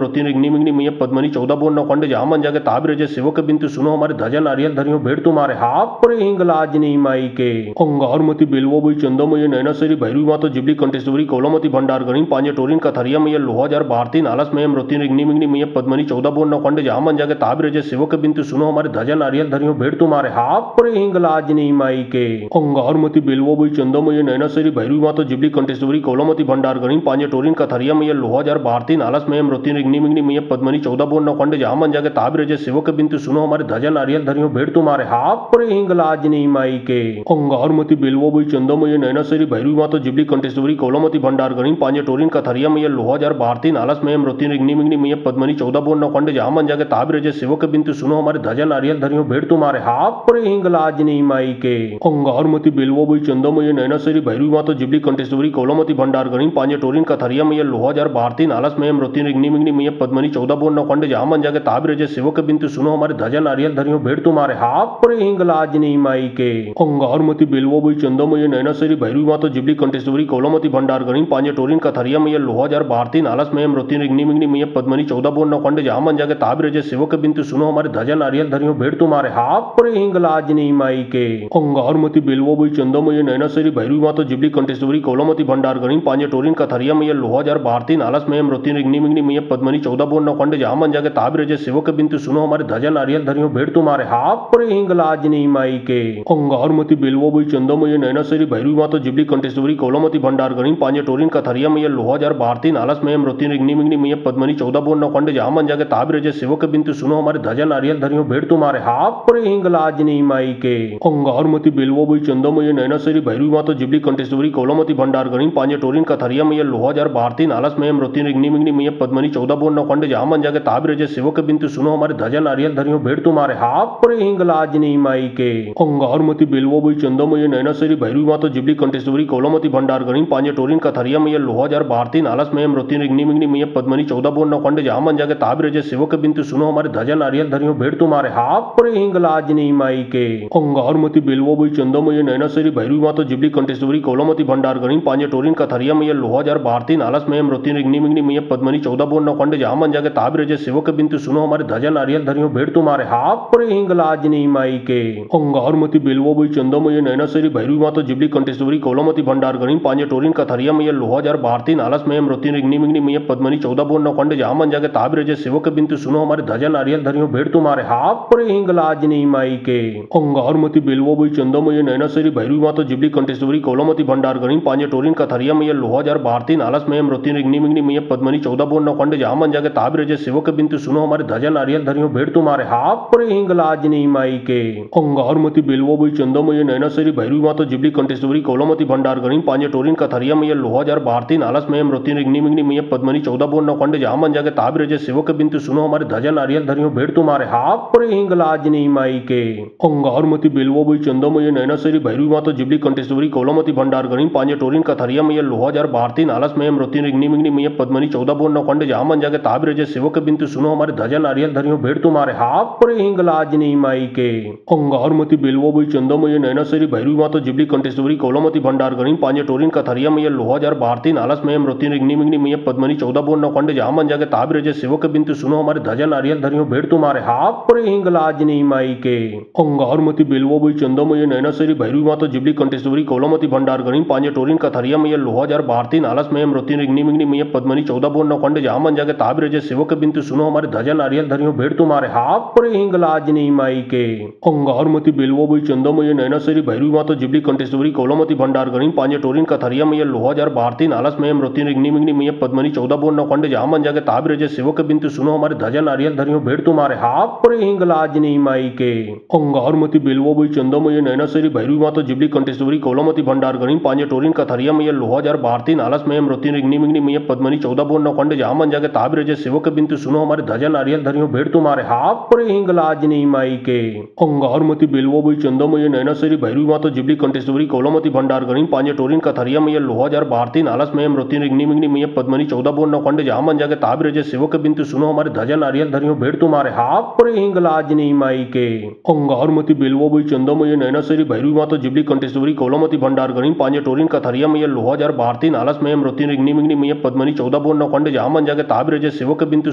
रोतिनिग्निमिग्निमय पद्मनि 14 बोन खंड जामन जगे ताबिर जे सेवक बिंतु सुनो हमारे धजा नारियल धरियो भेड़ तुम्हारे हाथ पर हिंगलाजनी माई के अंगारमती बेलवोबई चंदमय नैनासरी भैरवी माता जिबली कंटेश्वरी कोलमती भंडार गणिम पांजे टोरिन कथरिया मय लोहाजार भारती नालस्मयम रोतिनिग्निमिग्निमय पद्मनि 14 बोन खंड जामन जगे ताबिर जे सेवक बिंतु सुनो हमारे धजा नारियल धरियो भेड़ तुम्हारे हाथ पर हिंगलाजनी माई के अंगारमती बेलवोबई चंदमय नैनासरी भैरवी माता जिबली कंटेश्वरी कोलमती भंडार गणिम पांजे टोरिन कथरिया मय लोहाजार भारती नालस्मयम रोतिनिग्निमिग्निमय पद्मनि 14 बोन खंड जामन जगे ताबिर जे सेवक बिंतु सुनो हमारे धजा नारियल धरियो भेड़ तुम्हारे हाथ पर हिंगलाजनी माई के अंगारमती बेलवोबई चंदमय नैनासरी भैरवी माता जिबली कंटेश्वरी कोलमती भंडार गणिम पांजे टोरिन कथरिया मय लोहाजार भारती नालस्मयम रोतिनिग्निमिग्निमय पद्मनि 14 बोन खंड जामन जगे ताबिर जे सेवक बिंतु सुनो हमारे धजा नारियल धरियो भेड़ तुम्हारे हाथ पर हिंगलाजनी माई के अंगारमती बेलवोबई चंदमय नैनासरी भैरवी माता जिबली कंटेश्वरी कोलमती भंडार गणिम पांजे टोरिन कथरिया मय लोहाजार भारती नालस्मयम रोतिनिग्निमिग्निमय पद्मनि 14 बोन खंड जामन जगे ताबिर जे सेवक बिंतु सुनो हमारे धजा नारियल धरियो भेड़ तुम्हारे हाथ पर हिंगलाजनी माई के अंगारमती बेलवोबई चंदमय नैनासरी भैरवी माता जिबली कंटेश्वरी कोलमती भंडार गणिम पांजे टोरिन कथरिया मय लोहाजार भारती नालस्मयम रोतिनिग्निमिग्निमय पद्मनि 14 बोन खंड जामन जगे ताबिर जे सेवक बिंतु सुनो हमारे धजा नारियल धरियो भेड़ तुम्हारे हाथ पर हिंगलाजनी माई के अंगारमती बेलवोबई चंदमय नैनासरी भैरवी माता जिबली कंटेश्वरी कोलमती भंडार गणिम पांजे टोरिन कथरिया मय लोहाजार भारती नालस्मयम रोतिनिग्निमिग्निमय पद्मनि 14 बोन खंड जामन जगे ताबिर जे सेवक बिंतु सुनो हमारे धजा नारियल धरियो भेड़ तुम्हारे हाथ पर हिंगलाजनी माई के अंगारमती बेलवोबई चंदमय नैनासरी भैरवी माता जिबली कंटेश्वरी कोलमती भंडार गणिम पांजे टोरिन कथरिया मय लोहाजार भारती नालस्मयम रोतिनिग्निमिग्निमय पद्मनि 14 बोन खंड जामन जगे ताबिर जे सेवक बिंतु सुनो हमारे धजा नारियल धरियो भेड़ तुम्हारे हाथ पर हिंगलाजनी माई के अंगारमती बेलवोबई चंदमय नैनासरी भैरवी माता जिबली कंटेश्वरी कोलमती भंडार गणिम पांजे टोरिन कथरिया मय लोहाजार भारती नालस्मयम रोतिनिग्निमिग्निमय पद्मनि 14 बोन खंड जामन जगे ताबिर जे सेवक बिंतु सुनो हमारे धजा नारियल धरियो भेड़ तुम्हारे हाथ पर हिंगलाजनी माई के अंगारमती बेलवोबई चंदमय नैनासरी भैरवी माता जिबली कंटेश्वरी कोलमती भंडार गणिम पांजे टोरिन कथरिया मय लोहाजार भारती नालस्मयम रोतिनिग्निमिग्निमय पद्मनि 14 बोन खंड जामन जगे ताबिर जे सेवक बिंतु सुनो हमारे धजा नारियल धरियो भेड़ तुम्हारे हाथ पर हिंगलाजनी माई के अंगारमती बेलवोबई चंदमय नैनासरी भैरवी माता जिबली कंटेश्वरी कोलमती भंडार गणिम पांजे टोरिन कथरिया मय लोहाजार भारती नालस्मयम रोतिनिग्निमिग्निमय पद्मनि 14 बोन खंड जामन जगे ताबिर जे सेवक बिंतु सुनो हमारे धजा नारियल धरियो भेड़ तुम्हारे हाथ पर हिंगलाजनी माई के अंगारमती बेलवोबई चंदमय नैनासरी भैरवी माता जिबली कंटेश्वरी कोलमती भंडार गणिम पांजे टोरिन कथरिया मय लोहाजार भारती नालस्मयम रोतिनिग्निमिग्निमय पद्मनि 14 बोन खंड जामन जगे ताबिर जे सेवक बिंतु सुनो हमारे धजा नारियल धरियो भेड़ तुम्हारे हाथ पर हिंगलाजनी माई के अंगारमती बेलवोबई चंदमय नैनासरी भैरवी माता जिबली कंटेश्वरी कोलमती भंडार गणिम पांजे टोरिन कथरिया मय लोहाजार भारती नालस्मयम रोतिनिग्निमिग्निमय पद्मनि 14 बोन खंड जामन जगे ताबिर जे सेवक बिंतु सुनो हमारे धजा नारियल धरियो भेड़ तुम्हारे हाथ पर हिंगलाजनी माई के अंगारमती बेलवोबई चंदमय नैनासरी भैरवी माता जिबली कंटेश्वरी कोलमती भंडार गणिम पांजे टोरिन कथरिया मय लोहाजार भारती नालस्मयम रोतिनिग्निमिग्निमय पद्मनि 14 बोन खंड जामन जगे ताबिर जे सेवक बिंतु सुनो हमारे धजा नारियल धरियो भेड़ तुम्हारे हाथ पर हिंगलाजनी माई के अंगारमती बेलवोबई चंदमय नैनासरी भैरवी माता जिबली कंटेश्वरी कोलमती भंडार गणिम पांजे टोरिन कथरिया मय लोहाजार भारती नालस्मयम रोतिनिग्निमिग्निमय पद्मनि 14 बोन खंड जामन जगे ताबिर जे सेवक बिंतु सुनो हमारे धजा नारियल धरियो भेड़ तुम्हारे हाथ पर हिंगलाजनी माई के अंगारमती बेलवोबई चंदमय नैनासरी भैरवी माता जिबली कंटेश्वरी कोलमती भंडार गणिम पांजे टोरिन कथरिया मय लोहाजार भारती नालस्मयम रोतिनिग्निमिग्निमय पद्मनि 14 बोन खंड जामन जगे ताबिर जे सेवक बिंतु सुनो हमारे धजा नारियल धरियो भेड़ तुम्हारे हाथ पर हिंगलाजनी माई के अंगारमती बेलवोबई चंदमय नैनासरी भैरवी माता जिबली कंटेश्वरी कोलमती भंडार गणिम पांजे टोरिन कथरिया मय लोहाजार भारती नालस्मयम रोतिनिग्निमिग्निमय पद्मनि 14 बोन खंड जामन जगे ताबिर जे सेवक बिंतु सुनो हमारे धजा नारियल धरियो भेड़ तुम्हारे हाथ पर हिंगलाजनी माई के अंगारमती बेलवोबई चंदमय नैनासरी भैरवी माता जिबली कंटेश्वरी कोलमती भंडार गणिम पांजे टोरिन कथरिया मय लोहाजार भारती नालस्मयम रोतिनिग्निमिग्निमय पद्मनि 14 बोन खंड जामन जगे ताबिर जे सेवक बिंतु सुनो हमारे धजा नारियल धरियो भेड़ तुम्हारे हाथ पर हिंगलाजनी माई के अंगारमती बेलवोबई चंदमय नैनासरी भैरवी माता जिबली कंटेश्वरी कोलमती भंडार गणिम पांजे टोरिन कथरिया मय लोहाजार भारती नालस्मयम रोतिनिग्निमिग्निमय पद्मनि 14 बोन खंड जामन जगे ताबिर जे सेवक बिंतु सुनो हमारे धजा नारियल धरियो भेड़ तुम्हारे हाथ पर हिंगलाजनी माई के अंगारमती बेलवोबई चंदमय नैनासरी भैरवी माता जिबली कंटेश्वरी कोलमती भंडार गणिम पांजे टोरिन कथरिया मय लोहाजार भारती नालस्मयम रोतिनिग्निमिग्निमय पद्मनि 14 बोन खंड जहाँ मन जाके ताबिर जय सेवक बिंतु सुनो हमारे ध्वजा नारियल धरियो भेड़ तुम्हारे हाथ पर हिंगलाज नहीं माई के अंगारमती बेलवा बई चंदमय नैनासरी भैरवी माता जिबली कंटेश्वरी कोलामती भंडार गणिम पांजे टोरिन कथरिया मैया लोहाजार भारती नालस मयम रोती रिग्नि मिग्नि मैया पद्मनी 14 बोन नौखंड जहाँ मन जाके ताबिर जय सेवक बिंतु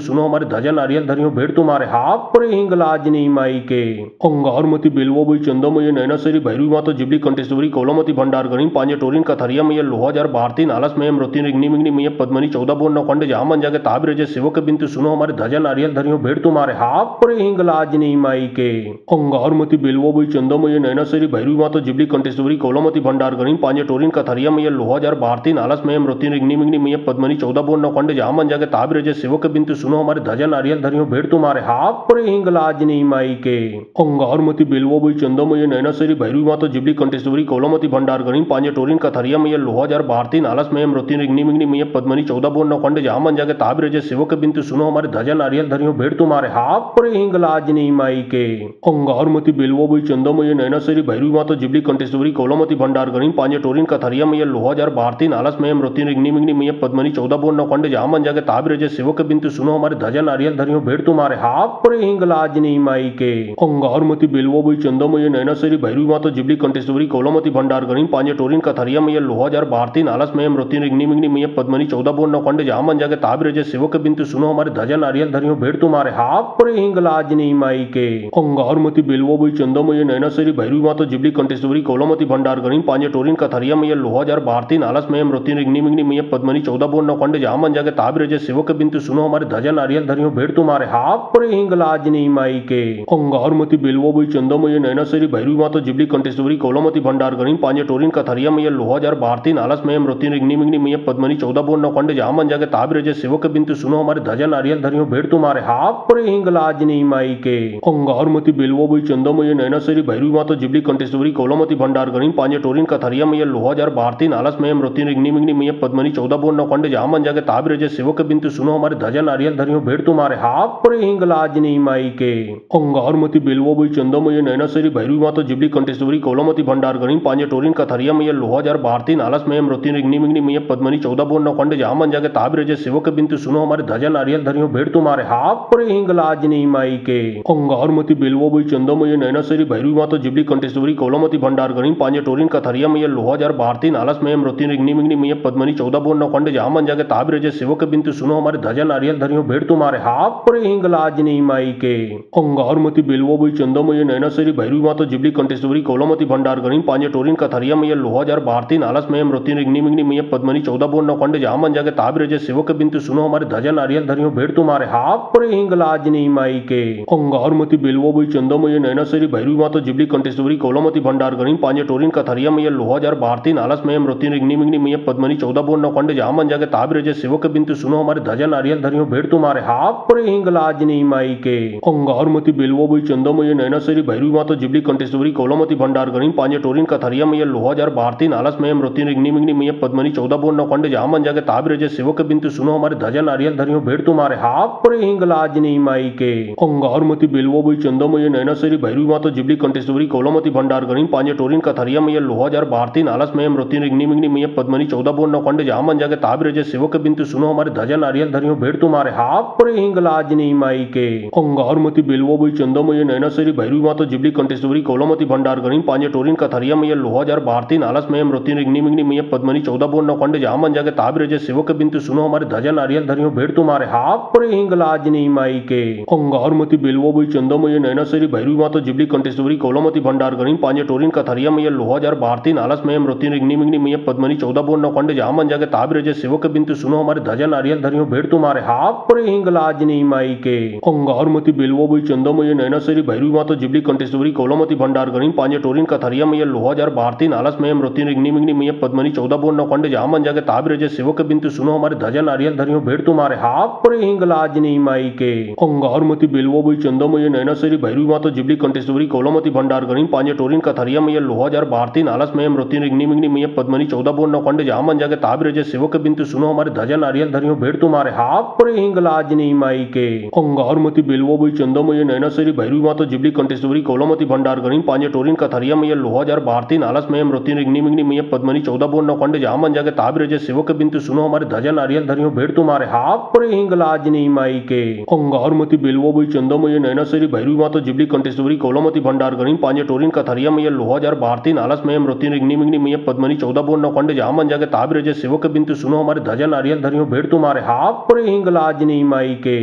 सुनो हमारे ध्वजा नारियल धरियो भेड़ तुम्हारे हाथ पर हिंगलाज नहीं माई के अंगारमती बेलवा बई चंदमय नैनासरी भैरवी माता जिबली कंटेश्वरी कोलामती भंडार गणिम पांजे टोरिन कथरिया मैया लोहाजार भारती नालस मयम रोती रिग्नि मिग्नि मैया पद्मनी 14 बोन नौखंड जहाँ मन जाके ताबिर जय सेवक बिंतु सुनो हमारे ध्वजा नारियल धरियो भेड़ तुम्हारे हाथ पर हिंगलाज नहीं माई के अंगारमती बेलवा बई चंदमय नैनासरी भैरवी माता जिबली कंटेश्वरी कोलामती भंडार गणिम पांजे टोरिन कथरिया मैया लोहाजार भारती नालस मयम रोती रिग्नि मिग्नि मैया पद्मनी 14 बोन नौखंड जहाँ मन जाके ताबिर जय सेवक बिंतु सुनो हमारे ध्वजा नारियल धरियो भेड़ तुम्हारे हाथ पर हिंगलाज नहीं माई के अंगारमती बेलवा बई चंदमय नैनासरी भैरवी माता जिबली कंटेश्वरी कोलामती भंडार गणिम पांजे टोरिन कथरिया मैया लोहाजार भारती नालस मयम रोती रिग्नि मिग्नि मैया पद्मनी 14 बोन नौखंड जहाँ मन जाके ताबिर जय सेवक बिंतु सुनो हमारे ध्वजा नारियल धरियो भेड़ तुम्हारे हाथ पर हिंगलाज नहीं माई के अंगारमती बेलवा बई चंदमय नैनासरी भैरवी माता जिबली कंटेश्वरी कोलामती भंडार गणिम पांजे टोरिन कथरिया मैया लोहाजार भारती नालस मयम रोती रिग्नि मिग्नि मैया पद्मनी 14 बोन नौखंड जहाँ मन जाके ताबिर जय सेवक बिंतु सुनो हमारे ध्वजा नारियल धरियो भेड़ तुम्हारे हाथ पर हिंगलाज नहीं माई के अंगारमती बेलवा बई चंदमय नैनासरी भैरवी माता जिबली कंटेश्वरी कोलामती भंडार गणिम पांजे टोरिन कथरिया मैया लोहाजार भारती नालस मयम रोती रिग्नि मिग्नि मैया पद्मनी 14 बोन नौखंड जहाँ मन जाके ताबिर जय सेवक बिंतु सुनो हमारे ध्वजा नारियल धरियो भेड़ तुम्हारे हाथ पर हिंगलाज नहीं माई के अंगारमती बेलवा बई चंदमय नैनासरी भैरवी माता जिबली कंटेश्वरी कोलामती भंडार गणिम पांजे टोरिन कथरिया मैया लोहाजार भारती नालस मयम रोती रिग्नि मिग्नि मैया पद्मनी 14 बोन नौखंड जहाँ मन जाके ताबिर जय सेवक बिंतु सुनो हमारे ध्वजा नारियल धरियो भेड़ तुम्हारे हाथ पर हिंगलाज नहीं माई के अंगारमती बेलवा बई चंदमय नैनासरी भैरवी माता जिबली कंटेश्वरी कोलामती भंडार गणिम पांजे टोरिन कथरिया मैया लोहाजार भारती नालस मयम रोती रिग्नि मिग्नि मैया पद्मनी 14 बोन नौखंड जहाँ मन जाके ताबिर जय सेवक बिंतु सुनो हमारे ध्वजा नारियल धरियो भेड़ तुम्हारे हाथ पर हिंगलाज नहीं माई के अंगारमती बेलवा बई चंदमय नैनासरी भैरवी माता जिबली कंटेश्वरी कोलामती भंडार गणिम पांजे टोरिन कथरिया मैया लोहाजार भारती नालस मयम रोती रिग्नि मिग्नि मैया पद्मनी 14 बोन नौखंड जहाँ मन जाके ताबिर जय सेवक बिंतु सुनो हमारे ध्वजा नारियल धरियो भेड़ तुम्हारे हाथ पर हिंगलाज नहीं माई के अंगारमती बेलवा बई चंदमय नैनासरी भैरवी माता जिबली कंटेश्वरी कोलामती भंडार गणिम पांजे टोरिन कथरिया मैया लोहाजार भारती नालस मयम रोती रिग्नि मिग्नि मैया पद्मनी 14 बोन नौखंड जहाँ मन जाके ताबिर जय सेवक बिंतु सुनो हमारे ध्वजा नारियल धरियो भेड़ तुम्हारे हाथ पर हिंगलाज नहीं माई के अंगारमती बेलवा बई चंदमय नैनासरी भैरवी माता जिबली कंटेश्वरी कोलामती भंडार गणिम पांजे टोरिन कथरिया मैया लोहाजार भारती नालस मयम रोती रिग्नि मिग्नि मैया पद्मनी 14 बोन नौखंड जहाँ मन जाके ताबिर जय सेवक बिंतु सुनो हमारे ध्वजा नारियल धरियो भेड़ तुम्हारे हाथ पर हिंगलाज नहीं माई के अंगारमती बेलवा बई चंदमय नैनासरी भैरवी माता जिबली कंटेश्वरी कोलामती भंडार गणिम पांजे टोरिन कथरिया मैया लोहाजार भारती नालस मयम रोती रिग्नि मिग्नि मैया पद्मनी 14 बोन नौखंड जहाँ मन जाके ताबिर जय सेवक बिंतु सुनो हमारे ध्वजा नारियल धरियो भेड़ तुम्हारे हाथ पर हिंगलाज नहीं माई के अंगारमती बेलवा बई चंदमय नैनासरी भैरवी माता जिबली कंटेश्वरी कोलामती भंडार गणिम पांजे टोरिन कथरिया मैया लोहाजार भारती नालस मयम रोती रिग्नि मिग्नि मैया पद्मनी 14 बोन नौखंड जहाँ मन जाके ताबिर जय सेवक बिंतु सुनो हमारे ध्वजा नारियल धरियो भेड़ तुम्हारे हाथ पर हिंगलाज नहीं माई के अंगारमती बेलवा बई चंदमय नैनासरी भैरवी माता जिबली कंटेश्वरी कोलामती भंडार गणिम पांजे टोरिन कथरिया मैया लोहाजार भारती नालस मयम रोती रिग्नि मिग्नि मैया पद्मनी 14 बोन नौखंड जहाँ मन जाके ताबिर जय सेवक बिंतु सुनो हमारे ध्वजा नारियल धरियो भेड़ तुम्हारे हाथ पर हिंगलाज नहीं माई के अंगारमती बेलवा बई चंदमय नैनासरी भैरवी माता जिबली कंटेश्वरी कोलामती भंडार गणिम पांजे टोरिन कथरिया मैया लोहाजार भारती नालस मयम रोती रिग्नि मिग्नि मैया पद्मनी 14 बोन नौखंड जहाँ मन जाके ताबिर जय सेवक बिंतु सुनो हमारे ध्वजा नारियल धरियो भेड़ तुम्हारे हाथ पर हिंगलाज नहीं माई के अंगारमती बेलवा बई चंदमय नैनासरी भैरवी माता जिबली कंटेश्वरी कोलामती भंडार गणिम पांजे टोरिन कथरिया मैया लोहाजार भारती नालस मयम रोती रिग्नि मिग्नि मैया पद्मनी 14 बोन नौखंड जहाँ मन जाके ताबिर जय सेवक बिंतु सुनो हमारे ध्वजा नारियल धरियो भेड़ तुम्हारे हाथ पर हिंगलाज नहीं माई के अंगारमती बेलवा बई चंदमय नैनासरी भैरवी माता जिबली कंटेश्वरी कोलामती भंडार गणिम पांजे टोरिन कथरिया मैया लोहाजार भारती नालस मयम रोती रिग्नि मिग्नि मैया पद्मनी 14 बोन नौखंड जहाँ मन जाके ताबिर जय सेवक बिंतु सुनो हमारे ध्वजा नारियल धरियो भेड़ तुम्हारे हाथ पर हिंगलाज नहीं माई के अंगारमती बेलवा बई चंदमय नैनासरी भैरवी माता जिबली कंटेश्वरी कोलामती भंडार गणिम पांजे टोरिन कथरिया मैया लोहाजार भारती नालस मयम रोती रिग्नि मिग्नि मैया पद्मनी 14 बोन नौखंड जहाँ मन जाके ताबिर जय सेवक बिंतु सुनो हमारे ध्वजा नारियल धरियो भेड़ तुम्हारे हाथ पर हिंगलाज नहीं माई के अंगारमती बेलवा बई चंदमय नैनासरी भैरवी माता जिबली कंटेश्वरी कोलामती भंडार गणिम पांजे टोरिन कथरिया मैया लोहाजार भारती नालस मयम रोती रिग्नि मिग्नि मैया पद्मनी 14 बोन नौखंड जहाँ मन जाके ताबिर जय सेवक बिंतु सुनो हमारे ध्वजा नारियल धरियो भेड़ तुम्हारे हाथ पर हिंगलाज नहीं माई के अंगारमती बेलवा बई चंदमय नैनासरी भैरवी माता जिबली कंटेश्वरी कोलामती भंडार गणिम पांजे टोरिन कथरिया मैया लोहाजार भारती नालस मयम रोती रिग्नि मिग्नि मैया पद्मनी 14 बोन नौखंड जहाँ मन जाके ताबिर जय सेवक बिंतु सुनो हमारे ध्वजा नारियल धरियो भेड़ भेड़ तुम्हारे हाथ पर हिंगलाजनी माई के अंगारमती बेलवाबई चंदामय नैनासरी भैरवी माता जिबली कंटेश्वरी कौलामती भंडार गणिम पांजे टोरिन कथरिया मैया लोहाजार भारती नालस मयम रोतिन रिग्नि मिग्नि मैया पद्मनी 14 बोन नौखंड जामन जाके ताबिर जय सेवक बिंतु सुनो हमारे ध्वजा नारियल धरियो भेड़ तुम्हारे हाथ पर हिंगलाजनी माई के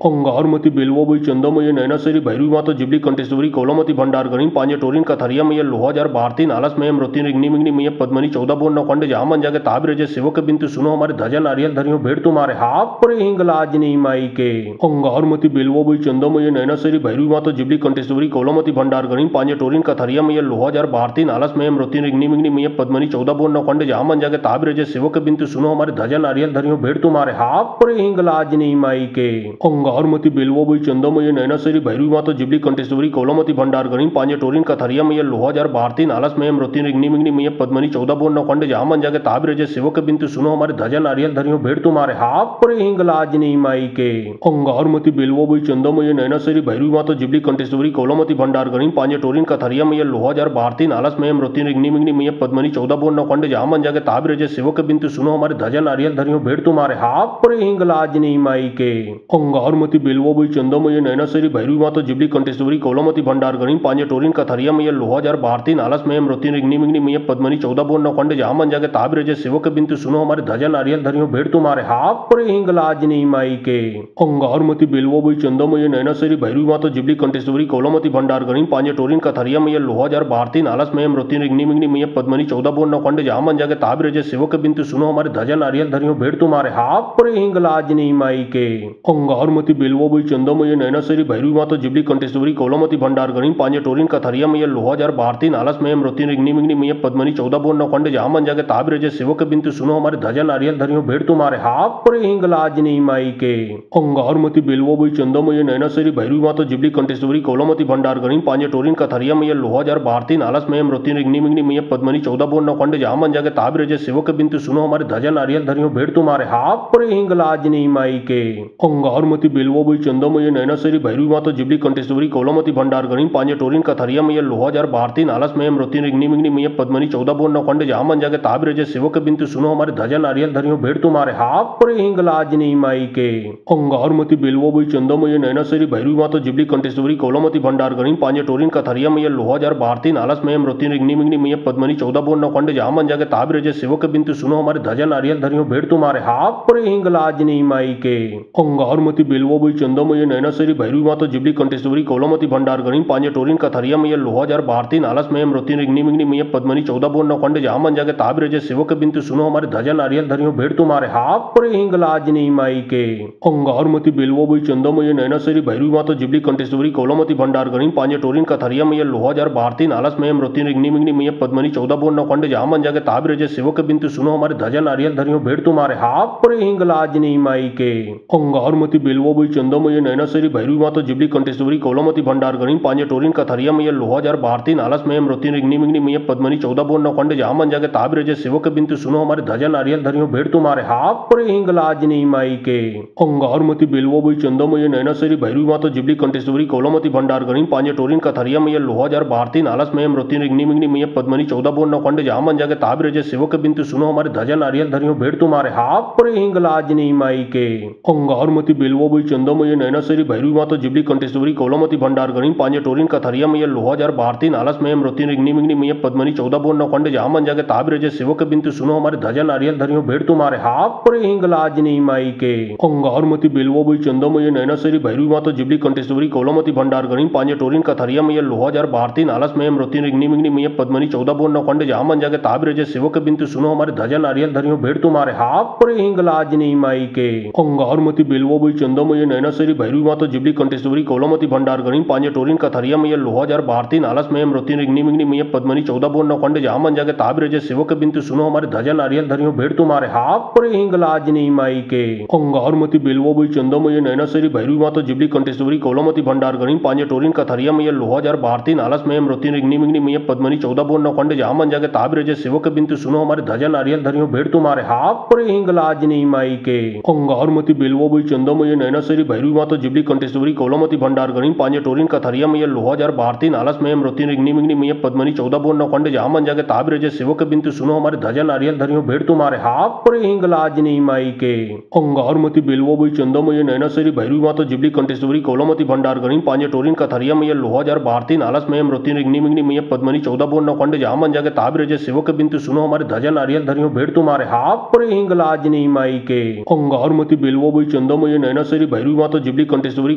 अंगारमती बेलवाबई चंदामय नैनासरी भैरवी माता जिबली कंटेश्वरी कौलामती भंडार गणिम पांजे टोरिन कथरिया मैया लोहाजार भारती नालस मयम रोतिन रिग्नि मिग्नि मैया पद्मनी 14 बोन नौखंड जामन जाके ताबिर जय सेवक बिंतु सुनो हमारे ध्वजा नारियल धरियो भेड़ तुम्हारे हाथ पर हिंगलाजनी माई के अंगारमती बेलवाबई चंदामय नैनासरी भैरवी माता जिबली कंटेश्वरी कौलामती भंडार गणिम पांजे टोरिन कथरिया मैया लोहाजार भारती नालस मयम रोतिन रिग्नि मिग्नि मैया पद्मनी 14 बोन नौखंड जामन जाके ताबिर जय सेवक बिंतु सुनो हमारे ध्वजा नारियल धरियो भेड़ तुम्हारे हाथ पर हिंगलाजनी माई के अंगारमती बेलवाबई चंदामय नैनासरी भैरवी माता जिबली कंटेश्वरी कौलामती भंडार गणिम पांजे टोरिन कथरिया मैया लोहाजार भारती नालस मयम रोतिन रिग्नि मिग्नि मैया पद्मनी 14 बोन नौखंड जामन जाके ताबिर जय सेवक बिंतु सुनो हमारे ध्वजा नारियल धरियो भेड़ तुम्हारे हाथ पर हिंगलाजनी माई के अंगारमती बेलवाबई चंदामय नैनासरी भैरवी माता जिबली कंटेश्वरी कौलामती भंडार गणिम पांजे टोरिन कथरिया मैया लोहाजार भारती नालस मयम रोतिन रिग्नि मिग्नि मैया पद्मनी 14 बोन नौखंड जामन जाके ताबिर जय सेवक बिंतु सुनो हमारे ध्वजा नारियल धरियो भेड़ तुम्हारे हाथ पर हिंगलाजनी माई के अंगारमती बेलवाबई चंदामय नैनासरी भैरवी माता जिबली कंटेश्वरी कौलामती भंडार गणिम पांजे टोरिन कथरिया मैया लोहाजार भारती नालस मयम रोतिन रिग्नि मिग्नि मैया पद्मनी 14 बोन नौखंड जामन जाके ताबिर जय सेवक बिंतु सुनो हमारे ध्वजा नारियल धरियो भेड़ तुम्हारे हाथ पर हिंगलाजनी माई के अंगारमती बेलवाबई चंदामय नैनासरी भैरवी माता जिबली कंटेश्वरी कौलामती भंडार गणिम पांजे टोरिन कथरिया मैया लोहाजार भारती नालस मयम रोतिन रिग्नि मिग्नि मैया पद्मनी 14 बोन नौखंड जामन जाके ताबिर जय सेवक बिंतु सुनो हमारे ध्वजा नारियल धरियो भेड़ तुम्हारे हाथ पर हिंगलाजनी माई के अंगारमती बेलवाबई चंदामय नैनासरी भैरवी माता जिबली कंटेश्वरी कौलामती भंडार गणिम पांजे टोरिन कथरिया मैया लोहाजार भारती नालस मयम रोतिन रिग्नि मिग्नि मैया पद्मनी 14 बोन नौखंड जामन जाके ताबिर जय सेवक बिंतु सुनो हमारे ध्वजा नारियल धरियो भेड़ तुम्हारे हाथ पर हिंगलाजनी माई के अंगारमती बेलवाबई चंदामय नैनासरी भैरवी माता जिबली कंटेश्वरी कौलामती भंडार गणिम पांजे टोरिन कथरिया मैया लोहाजार भारती नालस मयम रोतिन रिग्नि मिग्नि मैया पद्मनी 14 बोन नौखंड जामन जाके ताबिर जय सेवक बिंतु सुनो हमारे ध्वजा नारियल धरियो भेड़ तुम्हारे हाथ पर हिंगलाजनी माई के अंगारमती बेलवाबई चंदामय नैनासरी भैरवी माता जिबली कंटेश्वरी कौलामती भंडार गणिम पांजे टोरिन कथरिया मैया लोहाजार भारती नालस मयम रोतिन रिग्नि मिग्नि मैया पद्मनी 14 बोन नौखंड जामन जाके ताबिर जय सेवक बिंतु सुनो हमारे ध्वजा नारियल धरियो भेड़ तुम्हारे हाथ पर हिंगलाजनी माई के अंगारमती बेलवाबई चंदामय नैनासरी भैरवी माता जिबली कंटेश्वरी कौलामती भंडार गणिम पांजे टोरिन कथरिया मैया लोहाजार भारती नालस मयम रोतिन रिग्नि मिग्नि मैया पद्मनी 14 बोन नौखंड जामन जाके ताबिर जय सेवक बिंतु सुनो हमारे ध्वजा नारियल धरियो भेड़ तुम्हारे हाथ पर हिंगलाजनी माई के अंगारमती बेलवाबई चंदामय नैनासरी भैरवी माता जिबली कंटेश्वरी कौलामती भंडार गणिम पांजे टोरिन कथरिया मैया लोहाजार भारती नालस मयम रोतिन रिग्नि मिग्नि मैया पद्मनी 14 बोन नौखंड जामन जाके ताबिर जय सेवक बिंतु सुनो हमारे ध्वजा नारियल धरियो भेड़ तुम्हारे हाथ पर हिंगलाजनी माई के अंगारमती बेलवाबई चंदामय नैनासरी भैरवी माता जिबली कंटेश्वरी कौलामती भंडार गणिम पांजे टोरिन कथरिया मैया लोहाजार भारती नालस मयम रोतिन रिग्नि मिग्नि मैया पद्मनी 14 बोन नौखंड जामन जाके ताबिर जय सेवक बिंतु सुनो हमारे ध्वजा नारियल धरियो भेड़ तुम्हारे हाथ पर हिंगलाजनी माई के अंगारमती बेलवाबई चंदामय नैनासरी भैरवी माता जिबली कंटेश्वरी कौलामती भंडार गणिम पांजे टोरिन कथरिया मैया लोहाजार भारती नालस मयम रोतिन रिग्नि मिग्नि मैया पद्मनी 14 बोन नौखंड जामन जाके ताबिर जय सेवक बिंतु सुनो हमारे ध्वजा नारियल धरियो भेड़ तुम्हारे हाथ पर हिंगलाजनी माई के अंगारमती बेलवाबई चंदामय नैनासरी भैरवी माता जिबली कंटेश्वरी कौलामती भंडार गणिम पांजे टोरिन कथरिया मैया लोहाजार भारती नालस मयम रोतिन रिग्नि मिग्नि मैया पद्मनी 14 बोन नौखंड जामन जाके ताबिर जय सेवक बिंतु सुनो हमारे ध्वजा नारियल धरियो भेड़ तुम्हारे हाथ पर हिंगलाजनी माई के अंगारमती बेलवाबई चंदामय नैनासरी भैरवी माता जिबली कंटेश्वरी कौलामती भंडार गणिम पांजे टोरिन कथरिया मैया लोहाजार भारती नालस मयम रोतिन रिग्नि मिग्नि मैया पद्मनी 14 बोन नौखंड जामन जाके ताबिर जय सेवक बिंतु सुनो हमारे ध्वजा नारियल धरियो भेड़ तुम्हारे हाथ पर हिंगलाजनी माई के अंगारमती बेलवाबई चंदामय नैनासरी भैरवी माता जिबली कंटेश्वरी कौलामती भंडार गणिम पांजे टोरिन कथरिया मैया लोहाजार भारती नालस मयम रोतिन रिग्नि मिग्नि मैया पद्मनी 14 बोन नौखंड जामन जाके ताबिर जय सेवक बिंतु सुनो हमारे ध्वजा नारियल धरियो भेड़ तुम्हारे हाथ पर हिंगलाजनी माई के अंगारमती बेलवाबई चंदामय नैनासरी भैरवी माता जिबली कंटेश्वरी कौलामती भंडार गणिम पांजे टोरिन कथरिया मैया लोहाजार भारती नालस मयम रोतिन रिग्नि मिग्नि मैया पद्मनी 14 बोन नौखंड जामन जाके ताबिर जय सेवक बिंतु सुनो हमारे ध्वजा नारियल धरियो भेड़ तुम्हारे हाथ पर हिंगलाजनी माई के अंगारमती बेलवाबई चंदामय नैनासरी भैरवी माता जिबली कंटेश्वरी कौलामती भंडार गणिम पांजे टोरिन कथरिया मैया लोहाजार भारती नालस मयम रोतिन रिग्नि मिग्नि मैया पद्मनी 14 बोन नौखंड जामन जाके ताबिर जय सेवक बिंतु सुनो हमारे ध्वजा नारियल धरियो भेड़ तुम्हारे हाथ पर हिंगलाजनी माई के अंगारमती बेलवाबई चंदामय नैनासरी भैरवी माता जिबली कंटेश्वरी कौलामती भंडार गणिम पांजे टोरिन कथरिया मैया लोहाजार भारती नालस मयम रोतिन रिग्नि मिग्नि मैया पद्मनी 14 बोन नौखंड जामन जाके ताबिर जय सेवक बिंतु सुनो हमारे ध्वजा नारियल धरियो भेड़ तुम्हारे हाथ पर हिंगलाजनी माई के अंगारमती बेलवाबाई चंदामय नैनासरी भैरवी माता जिबली कंठेश्वरी कौलामती भंडार गणिम पांजे टोरीन कथरिया मैया लोहाजार भारती नालस मयम रतीन रिग्नी मिग्नी मैया पद्मनी 14 बोन नौखंड जामन जाके ताबिर जय सेवक बिंतु सुनो हमारे धजा नारियल धरियो भेड़ तुम्हारे हाथ पर हिंगलाज नहीं माई के अंगारमती बेलवाबाई चंदामय नैनासरी भैरवी माता जिबली कंठेश्वरी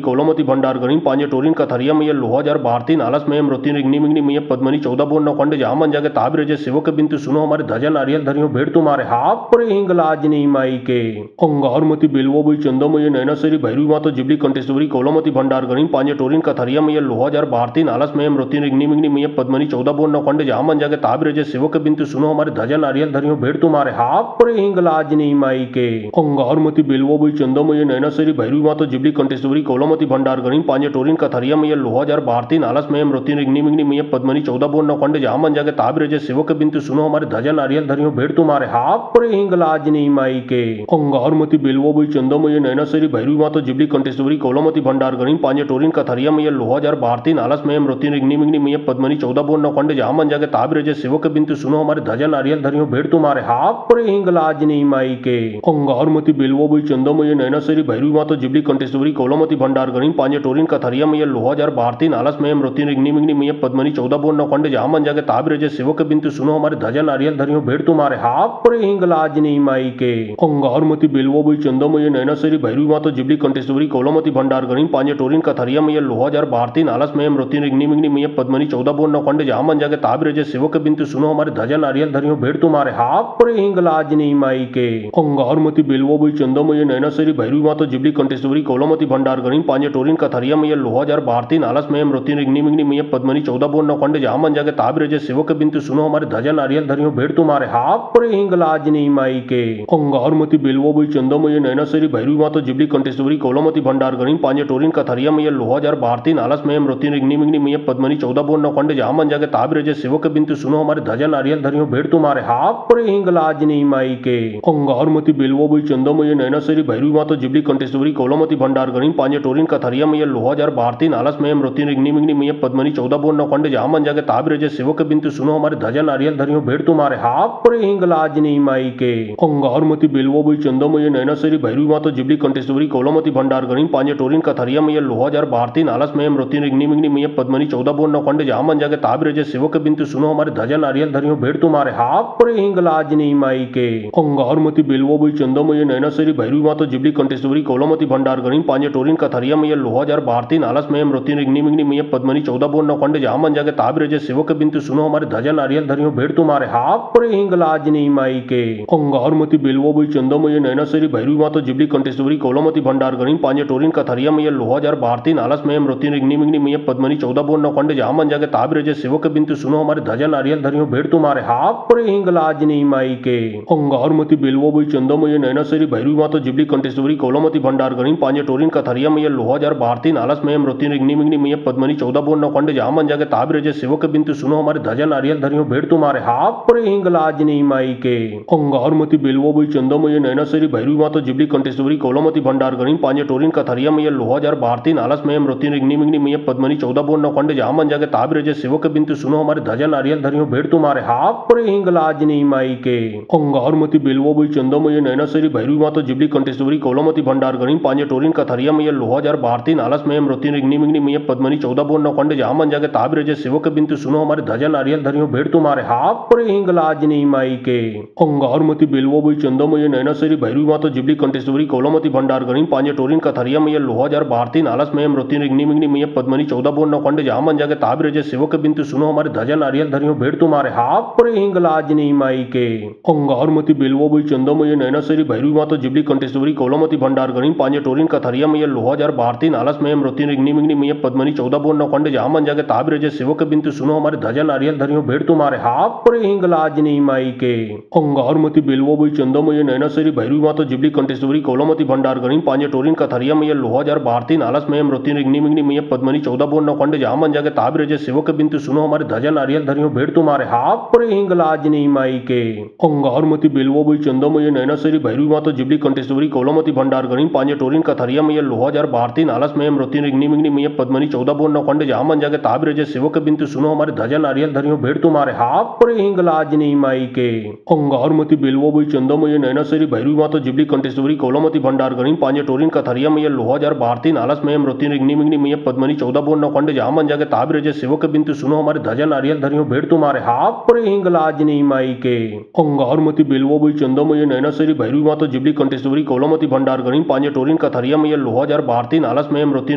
कौलामती भंडार गणिम पांजे टोरीन कथरिया मैया लोहाजार भारती नालस मयम रतीन रिग्नी मिग्नी मैया पद्मनी 14 बोन नौखंड जामन जाके ताबिर जय सेवक बिंतु सुनो हमारे धजा नारियल धरियो भेड़ तुम्हारे हाथ पर हिंगलाज नहीं माई के अंगारमती बेलवाबाई चंदामय नैनासरी भैरवी माता जिबली कंठेश्वरी कौलामती भंडार गणिम पांजे टोरीन कथरिया मैया लोहाजार भारती नालस मयम रतीन रिग्नी मिग्नी मैया पद्मनी 14 बोन नौखंड जामन जाके ताबिर जय सेवक बिंतु सुनो हमारे धजा नारियल धरियो भेड़ तुम्हारे हाथ पर हिंगलाज नहीं माई के अंगारमती बेलवाबाई चंदामय नैनासरी भैरवी माता जिबली कंठेश्वरी कौलामती भंडार गणिम पांजे टोरीन कथरिया मैया लोहाजार भारती नालस मयम रतीन रिग्नी मिग्नी मैया पद्मनी 14 बोन नौखंड जामन जाके ताबिर जय सेवक बिंतु सुनो हमारे धजा नारियल धरियो भेड़ तुम्हारे हाथ पर हिंगलाज नहीं माई के अंगारमती बेलवाबाई चंदामय नैनासरी भैरवी माता जिबली कंठेश्वरी कौलामती भंडार गणिम पांजे टोरीन कथरिया मैया लोहाजार भारती नालस मयम रतीन रिग्नी मिग्नी मैया पद्मनी 14 बोन नौखंड जामन जाके ताबिर जय सेवक बिंतु सुनो हमारे धजा नारियल धरियो भेड़ तुम्हारे हाथ पर हिंगलाज नहीं माई के अंगारमती बेलवाबाई चंदामय नैनासरी भैरवी माता जिबली कंठेश्वरी कौलामती भंडार गणिम पांजे टोरीन कथरिया मैया लोहाजार भारती नालस मयम रतीन रिग्नी मिग्नी मैया पद्मनी 14 बोन नौखंड जामन जाके ताबिर जय सेवक बिंतु सुनो हमारे धजा नारियल धरियो भेड़ तुम्हारे हाथ पर हिंगलाज नहीं माई के अंगारमती बेलवाबाई चंदामय नैनासरी भैरवी माता जिबली कंठेश्वरी कौलामती भंडार गणिम पांजे टोरीन कथरिया मैया लोहाजार भारती नालस मयम रतीन रिग्नी मिग्नी मैया पद्मनी 14 बोन नौखंड जामन जाके ताबिर जय सेवक बिंतु सुनो हमारे धजा नारियल धरियो भेड़ तुम्हारे हाथ पर हिंगलाज नहीं माई के अंगारमती बेलवाबाई चंदामय नैनासरी भैरवी माता जिबली कंठेश्वरी कौलामती भंडार गणिम पांजे टोरीन कथरिया मैया लोहाजार भारती नालस मयम रतीन रिग्नी मिग्नी मैया पद्मनी 14 बोन नौखंड जामन जाके ताबिर जय सेवक बिंतु सुनो हमारे धजा नारियल धरियो भेड़ तुम्हारे हाथ पर हिंगलाज नहीं माई के अंगारमती बेलवाबाई चंदामय नैनासरी भैरवी माता जिबली कंठेश्वरी कौलामती भंडार गणिम पांजे टोरीन कथरिया मैया लोहाजार भारती नालस मयम रतीन रिग्नी मिग्नी मैया पद्मनी 14 बोन नौखंड जामन जाके ताबिर जय सेवक बिंतु सुनो हमारे धजा नारियल धरियो भेड़ तुम्हारे हाथ पर हिंगलाज नहीं माई के अंगारमती बेलवाबाई चंदामय नैनासरी भैरवी माता जिबली कंठेश्वरी कौलामती भंडार गणिम पांजे टोरीन कथरिया मैया लोहाजार भारती नालस मयम रतीन रिग्नी मिग्नी मैया पद्मनी 14 बोन नौखंड जामन जाके ताबिर जय सेवक बिंतु सुनो हमारे धजा नारियल धरियो भेड़ तुम्हारे हाथ पर हिंगलाज नहीं माई के अंगारमती बेलवाबाई चंदामय नैनासरी भैरवी माता जिबली कंठेश्वरी कौलामती भंडार गणिम पांजे टोरीन कथरिया मैया लोहाजार भारती नालस मयम रतीन रिग्नी मिग्नी मैया पद्मनी 14 बोन नौखंड जामन जाके ताबिर जय सेवक बिंतु सुनो हमारे धजा नारियल धरियो भेड़ तुम्हारे हाथ पर हिंगलाज नहीं माई के अंगारमती बेलवाबाई चंदामय नैनासरी भैरवी माता जिबली कंठेश्वरी कौलामती भंडार गणिम पांजे टोरीन कथरिया मैया लोहाजार भारती नालस मयम रतीन रिग्नी मिग्नी मैया पद्मनी 14 बोन नौखंड जामन जाके ताबिर जय सेवक बिंतु सुनो हमारे धजा नारियल धरियो भेड़ तुम्हारे हाथ पर हिंगलाज नहीं माई के अंगारमती बेलवाबाई चंदामय नैनासरी भैरवी माता जिबली कंठेश्वरी कौलामती भंडार गणिम पांजे टोरीन कथरिया मैया लोहाजार भारती नालस मयम रतीन रिग्नी मिग्नी मैया पद्मनी 14 बोन नौखंड जामन जाके ताबिर जय सेवक बिंतु सुनो हमारे धजा नारियल धरियो भेड़ तुम्हारे हाथ पर हिंगलाज नहीं माई के अंगारमती बेलवाबाई चंदामय नैनासरी भैरवी माता जिबली कंठेश्वरी कौलामती भंडार गणिम पांजे टोरीन कथरिया मैया लोहाजार भारती नालस मयम रतीन रिग्नी मिग्नी मैया पद्मनी 14 बोन नौखंड जामन जाके ताबिर जय सेवक बिंतु सुनो हमारे धजा नारियल धरियो भेड़ तुम्हारे हाथ पर हिंगलाज नहीं माई के अंगारमती बेलवाबाई चंदामय नैनासरी भैरवी माता जिबली कंठेश्वरी कौलामती भंडार गणिम पांजे टोरीन कथरिया मैया लोहाजार भारती नालस मयम रतीन रिग्नी मिग्नी मैया पद्मनी 14 बोन नौखंड जामन जाके ताबिर जय सेवक बिंतु सुनो हमारे धजा नारियल धरियो भेड़ तुम्हारे हाथ पर हिंगलाज नहीं माई के अंगारमती बेलवाबाई चंदामय नैनासरी भैरवी माता जिबली कंठेश्वरी कौलामती भंडार गणिम पांजे टोरीन कथरिया मैया लोहाजार भारती नालस मयम रतीन रिग्नी मिग्नी मैया पद्मनी 14 बोन नौखंड जामन जाके ताबिर जय सेवक बिंतु सुनो हमारे धजा नारियल धरियो भेड़ तुम्हारे हाथ पर हिंगलाज नहीं माई के अंगारमती बेलवाबाई चंदामय नैनासरी भैरवी माता जिबली कंठेश्वरी कौलामती भंडार गणिम पांजे टोरीन कथरिया मैया लोहाजार भारती नालस मयम रतीन रिग्नी मिग्नी मैया पद्मनी 14 बोन नौखंड जामन जाके ताबिर जय सेवक बिंतु सुनो हमारे धजा नारियल धरियो भेड़ तुम्हारे हाथ पर हिंगलाज नहीं माई के अंगारमती बेलवाबाई चंदामय नैनासरी भैरवी माता जिबली कंठेश्वरी कौलामती भंडार गणिम पांजे टोरीन कथरिया मैया लोहाजार भारती नालस मयम रतीन रिग्नी मिग्नी मैया पद्मनी 14 बोन नौखंड जामन जाके ताबिर जय सेवक बिंतु सुनो हमारे धजा नारियल धरियो भेड़ तुम्हारे हाथ पर हिंगलाज नहीं माई के अंगारमती बेलवाबाई चंदामय नैनासरी भैरवी माता जिबली कंठेश्वरी कौलामती भंडार गणिम पांजे टोरीन कथरिया मैया लोहाजार भारती नालस मयम रतीन रिग्नी मिग्नी मैया पद्मनी 14 बोन नौखंड जामन जाके ताबिर जय सेवक बिंतु सुनो हमारे धजा नारियल धरियो भेड़ तुम्हारे हाथ पर हिंगलाज नहीं माई के अंगारमती बेलवाबाई चंदामय नैनासरी भैरवी माता जिबली कंठेश्वरी कौलामती भंडार गणिम पांजे टोरीन कथरिया मैया लोहाजार भारती नालस मयम रतीन रिग्नी मिग्नी मैया पद्मनी 14 बोन नौखंड जामन जाके ताबिर जय सेवक बिंतु सुनो हमारे धजा नारियल धरियो भेड़ तुम्हारे हाथ पर हिंगलाज नहीं माई के अंगारमती बेलवाबाई चंदामय नैनासरी भैरवी मातो जिबली कंठेश्वरी कौलमती भंडार गणिम पांजे टोरिन कथरिया मैया लोहाजार भारती नालस मयम रोती रिग्नि मिग्नि मैया पद्मनी 14 बोन नौखंड जामन जाके ताबिर जय सेवक बिंतु सुनो हमारे धजा नारियल धरियो भेड़ तुम्हारे हाथ पर हिंग लाजनी माई के अंगारमती बेलवा बई चंदा मैया नैना सरी भैरवी मातो जिबली कंठेश्वरी कौलमती भंडार गणिम पांजे टोरिन कथरिया मैया लोहाजार भारती नालस मयम रोती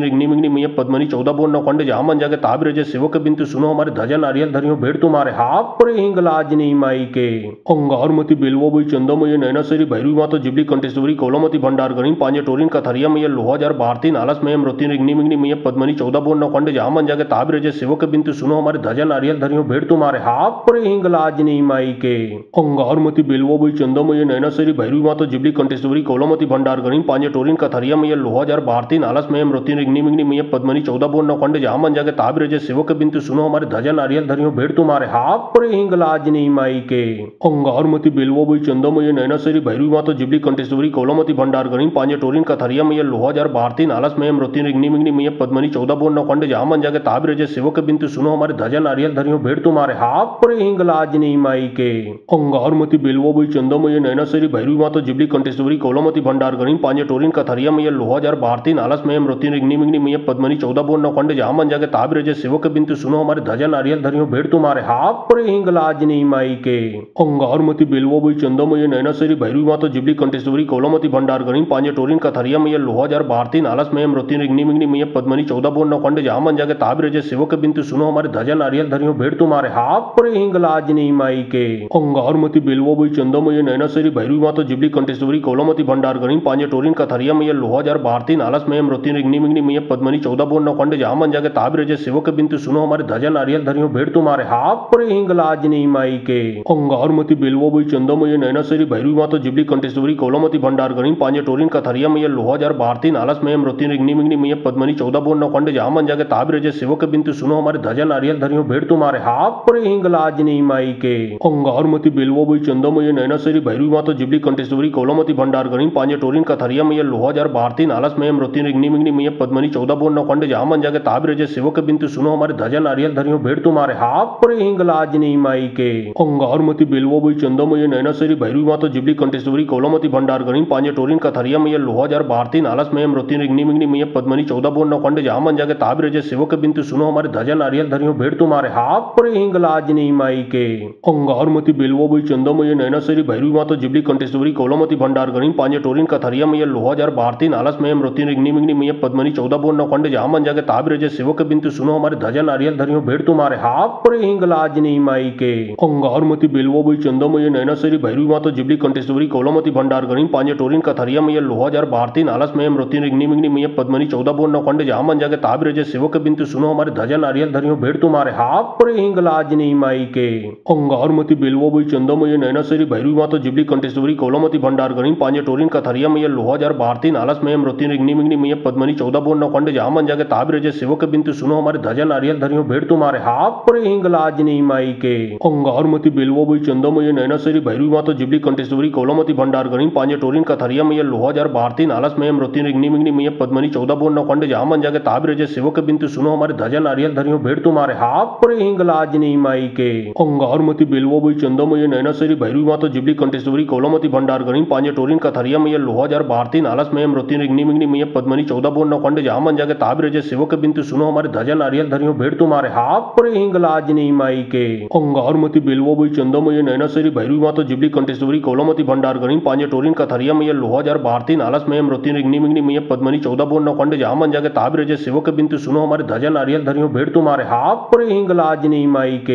रिग्नि मिग्नि मैया पद्मनी 14 बोन नौखंड जामन जाके ताबिर जय सेवक बिंतु सुनो हमारे धजा नारियल धरियो भेड़ तुम्हारे हाथ पर हिंग लाजनी माई के अंगारमती बेलवा बई चंदा मैया नैना सरी भैरवी मातो जिबली कंठेश्वरी कौलमती भंडार गणिम पांजे टोरिन कथरिया मैया लोहाजार भारती नालस मयम रोती रिग्नि मिग्नि मैया पद्मनी 14 बोन नौखंड जामन जाके ताबिर जय सेवक बिंतु सुनो हमारे धजा नारियल धरियो भेड़ तुम्हारे हाथ पर हिंग लाजनी माई के अंगारमती बेलवा बई चंदा मैया नैना सरी भैरवी मातो जिबली कंठेश्वरी कौलमती भंडार गणिम पांजे टोरिन कथरिया मैया लोहाजार भारती नालस मयम रोती रिग्नि मिग्नि मैया पद्मनी 14 बोन नौखंड जामन जाके ताबिर जय सेवक बिंतु सुनो हमारे धजा नारियल धरियो भेड़ तुम्हारे हाथ पर हिंग लाजनी माई के अंगारमती बेलवा बई चंदा मैया नैना सरी भैरवी मातो जिबली कंठेश्वरी कौलमती भंडार गणिम पांजे टोरिन कथरिया मैया लोहाजार भारती नालस मयम रोती रिग्नि मिग्नि मैया पद्मनी 14 बोन नौखंड जामन जाके ताबिर जय सेवक बिंतु सुनो हमारे धजा नारियल धरियो भेड़ तुम्हारे हाथ पर हिंग लाजनी माई के अंगारमती बेलवा बई चंदा मैया नैना सरी भैरवी मातो जिबली कंठेश्वरी कौलमती भंडार गणिम पांजे टोरिन कथरिया मैया लोहाजार भारती नालस मयम रोती रिग्नि मिग्नि मैया पद्मनी 14 बोन नौखंड जामन जाके ताबिर जय सेवक बिंतु सुनो हमारे धजा नारियल धरियो भेड़ तुम्हारे हाथ पर हिंग लाजनी माई के अंगारमती बेलवा बई चंदा मैया नैना सरी भैरवी मातो जिबली कंठेश्वरी कौलमती भंडार गणिम पांजे टोरिन कथरिया मैया लोहाजार भारती नालस मयम रोती रिग्नि मिग्नि मैया पद्मनी 14 बोन नौखंड जामन जाके ताबिर जय सेवक बिंतु सुनो हमारे धजा नारियल धरियो भेड़ तुम्हारे हाथ पर हिंग लाजनी माई के अंगारमती बेलवा बई चंदा मैया नैना सरी भैरवी मातो जिबली कंठेश्वरी कौलमती भंडार गणिम पांजे टोरिन कथरिया मैया लोहाजार भारती नालस मयम रोती रिग्नि मिग्नि मैया पद्मनी 14 बोन नौखंड जामन जाके ताबिर जय सेवक बिंतु सुनो हमारे धजा नारियल धरियो भेड़ तुम्हारे हाथ पर हिंग लाजनी माई के अंगारमती बेलवा बई चंदा मैया नैना सरी भैरवी मातो जिबली कंठेश्वरी कौलमती भंडार गणिम पांजे टोरिन कथरिया मैया लोहाजार भारती नालस मयम रोती रिग्नि मिग्नि मैया पद्मनी 14 बोन नौखंड जामन जाके ताबिर जय सेवक बिंतु सुनो हमारे धजा नारियल धरियो भेड़ तुम्हारे हाथ पर हिंग लाजनी माई के अंगारमती बेलवा बई चंदा मैया नैना सरी भैरवी मातो जिबली कंठेश्वरी कौलमती भंडार गणिम पांजे टोरिन कथरिया मैया लोहाजार भारती नालस मयम रोती रिग्नि मिग्नि मैया पद्मनी 14 बोन नौखंड जामन जाके ताबिर जय सेवक बिंतु सुनो हमारे धजा नारियल धरियो भेड़ तुम्हारे हाथ पर हिंग लाजनी माई के अंगारमती बेलवा बई चंदा मैया नैना सरी भैरवी मातो जिबली कंठेश्वरी कौलमती भंडार गणिम पांजे टोरिन कथरिया मैया लोहाजार भारती नालस मयम रोती रिग्नि मिग्नि मैया पद्मनी 14 बोन नौखंड जामन जाके ताबिर जय सेवक बिंतु सुनो हमारे धजा नारियल धरियो भेड़ तुम्हारे हाथ पर हिंग लाजनी माई के अंगारमती बेलवा बई चंदा मैया नैना सरी भैरवी मातो जिबली कंठेश्वरी कौलमती भंडार गणिम पांजे टोरिन कथरिया मैया लोहाजार भारती नालस मयम रोती रिग्नि मिग्नि मैया पद्मनी 14 बोन नौखंड जामन जाके ताबिर जय सेवक बिंतु सुनो हमारे धजा नारियल धरियो भेड़ तुम्हारे हाथ पर हिंग लाजनी माई के अंगारमती बेलवा बई चंदा मैया नैना सरी भैरवी मातो जिबली कंठेश्वरी कौलमती भंडार गणिम पांजे टोरिन कथरिया मैया लोहाजार भारती नालस मयम रोती रिग्नि मिग्नि मैया पद्मनी 14 बोन नौखंड जामन जाके ताबिर जय सेवक बिंतु सुनो हमारे धजा नारियल धरियो भेड़ तुम्हारे हाथ पर हिंग लाजनी माई के अंगारमती बेलवा बई चंदा मैया नैना सरी भैरवी मातो जिबली कंठेश्वरी कौलमती भंडार गणिम पांजे टोरिन कथरिया मैया लोहाजार भारती नालस मयम रोती रिग्नि मिग्नि मैया पद्मनी 14 बोन नौखंड जामन जाके ताबिर जय सेवक बिंतु सुनो हमारे धजा नारियल धरियो भेड़ तुम्हारे हाथ पर हिंग लाजनी माई के अंगारमती बेलवा बई चंदा मैया नैना सरी भैरवी मातो जिबली कंठेश्वरी कौलमती भंडार गणिम पांजे टोरिन कथरिया मैया लोहाजार भारती नालस मयम रोती रिग्नि मिग्नि मैया पद्मनी 14 बोन नौखंड जामन जाके ताबिर जय सेवक बिंतु सुनो हमारे धजा नारियल धरियो भेड़ तुम्हारे हाथ पर हिंग लाजनी माई के अंगारमती बेलवा बई चंदा मैया नैना सरी भैरवी मातो जिबली कंठेश्वरी कौलमती भंडार गणिम पांजे टोरिन कथरिया मैया लोहाजार भारती नालस मयम रोती रिग्नि मिग्नि मैया पद्मनी 14 बोन नौखंड जामन जाके ताबिर जय सेवक बिंतु सुनो हमारे धजा नारियल धरियो भेड़ तुम्हारे हाथ पर हिंग लाजनी माई के अंगारमती बेलवा बई चंदा मैया नैना सरी भैरवी मातो जिबली कंठेश्वरी कौलमती भंडार गणिम पांजे टोरिन कथरिया मैया लोहाजार भारती नालस मयम रोती रिग्नि मिग्नि मैया पद्मनी 14 बोन नौखंड जामन जाके ताबिर जय सेवक बिंतु सुनो हमारे धजा नारियल धरियो भेड़ तुम्हारे हाथ पर हिंग लाजनी माई के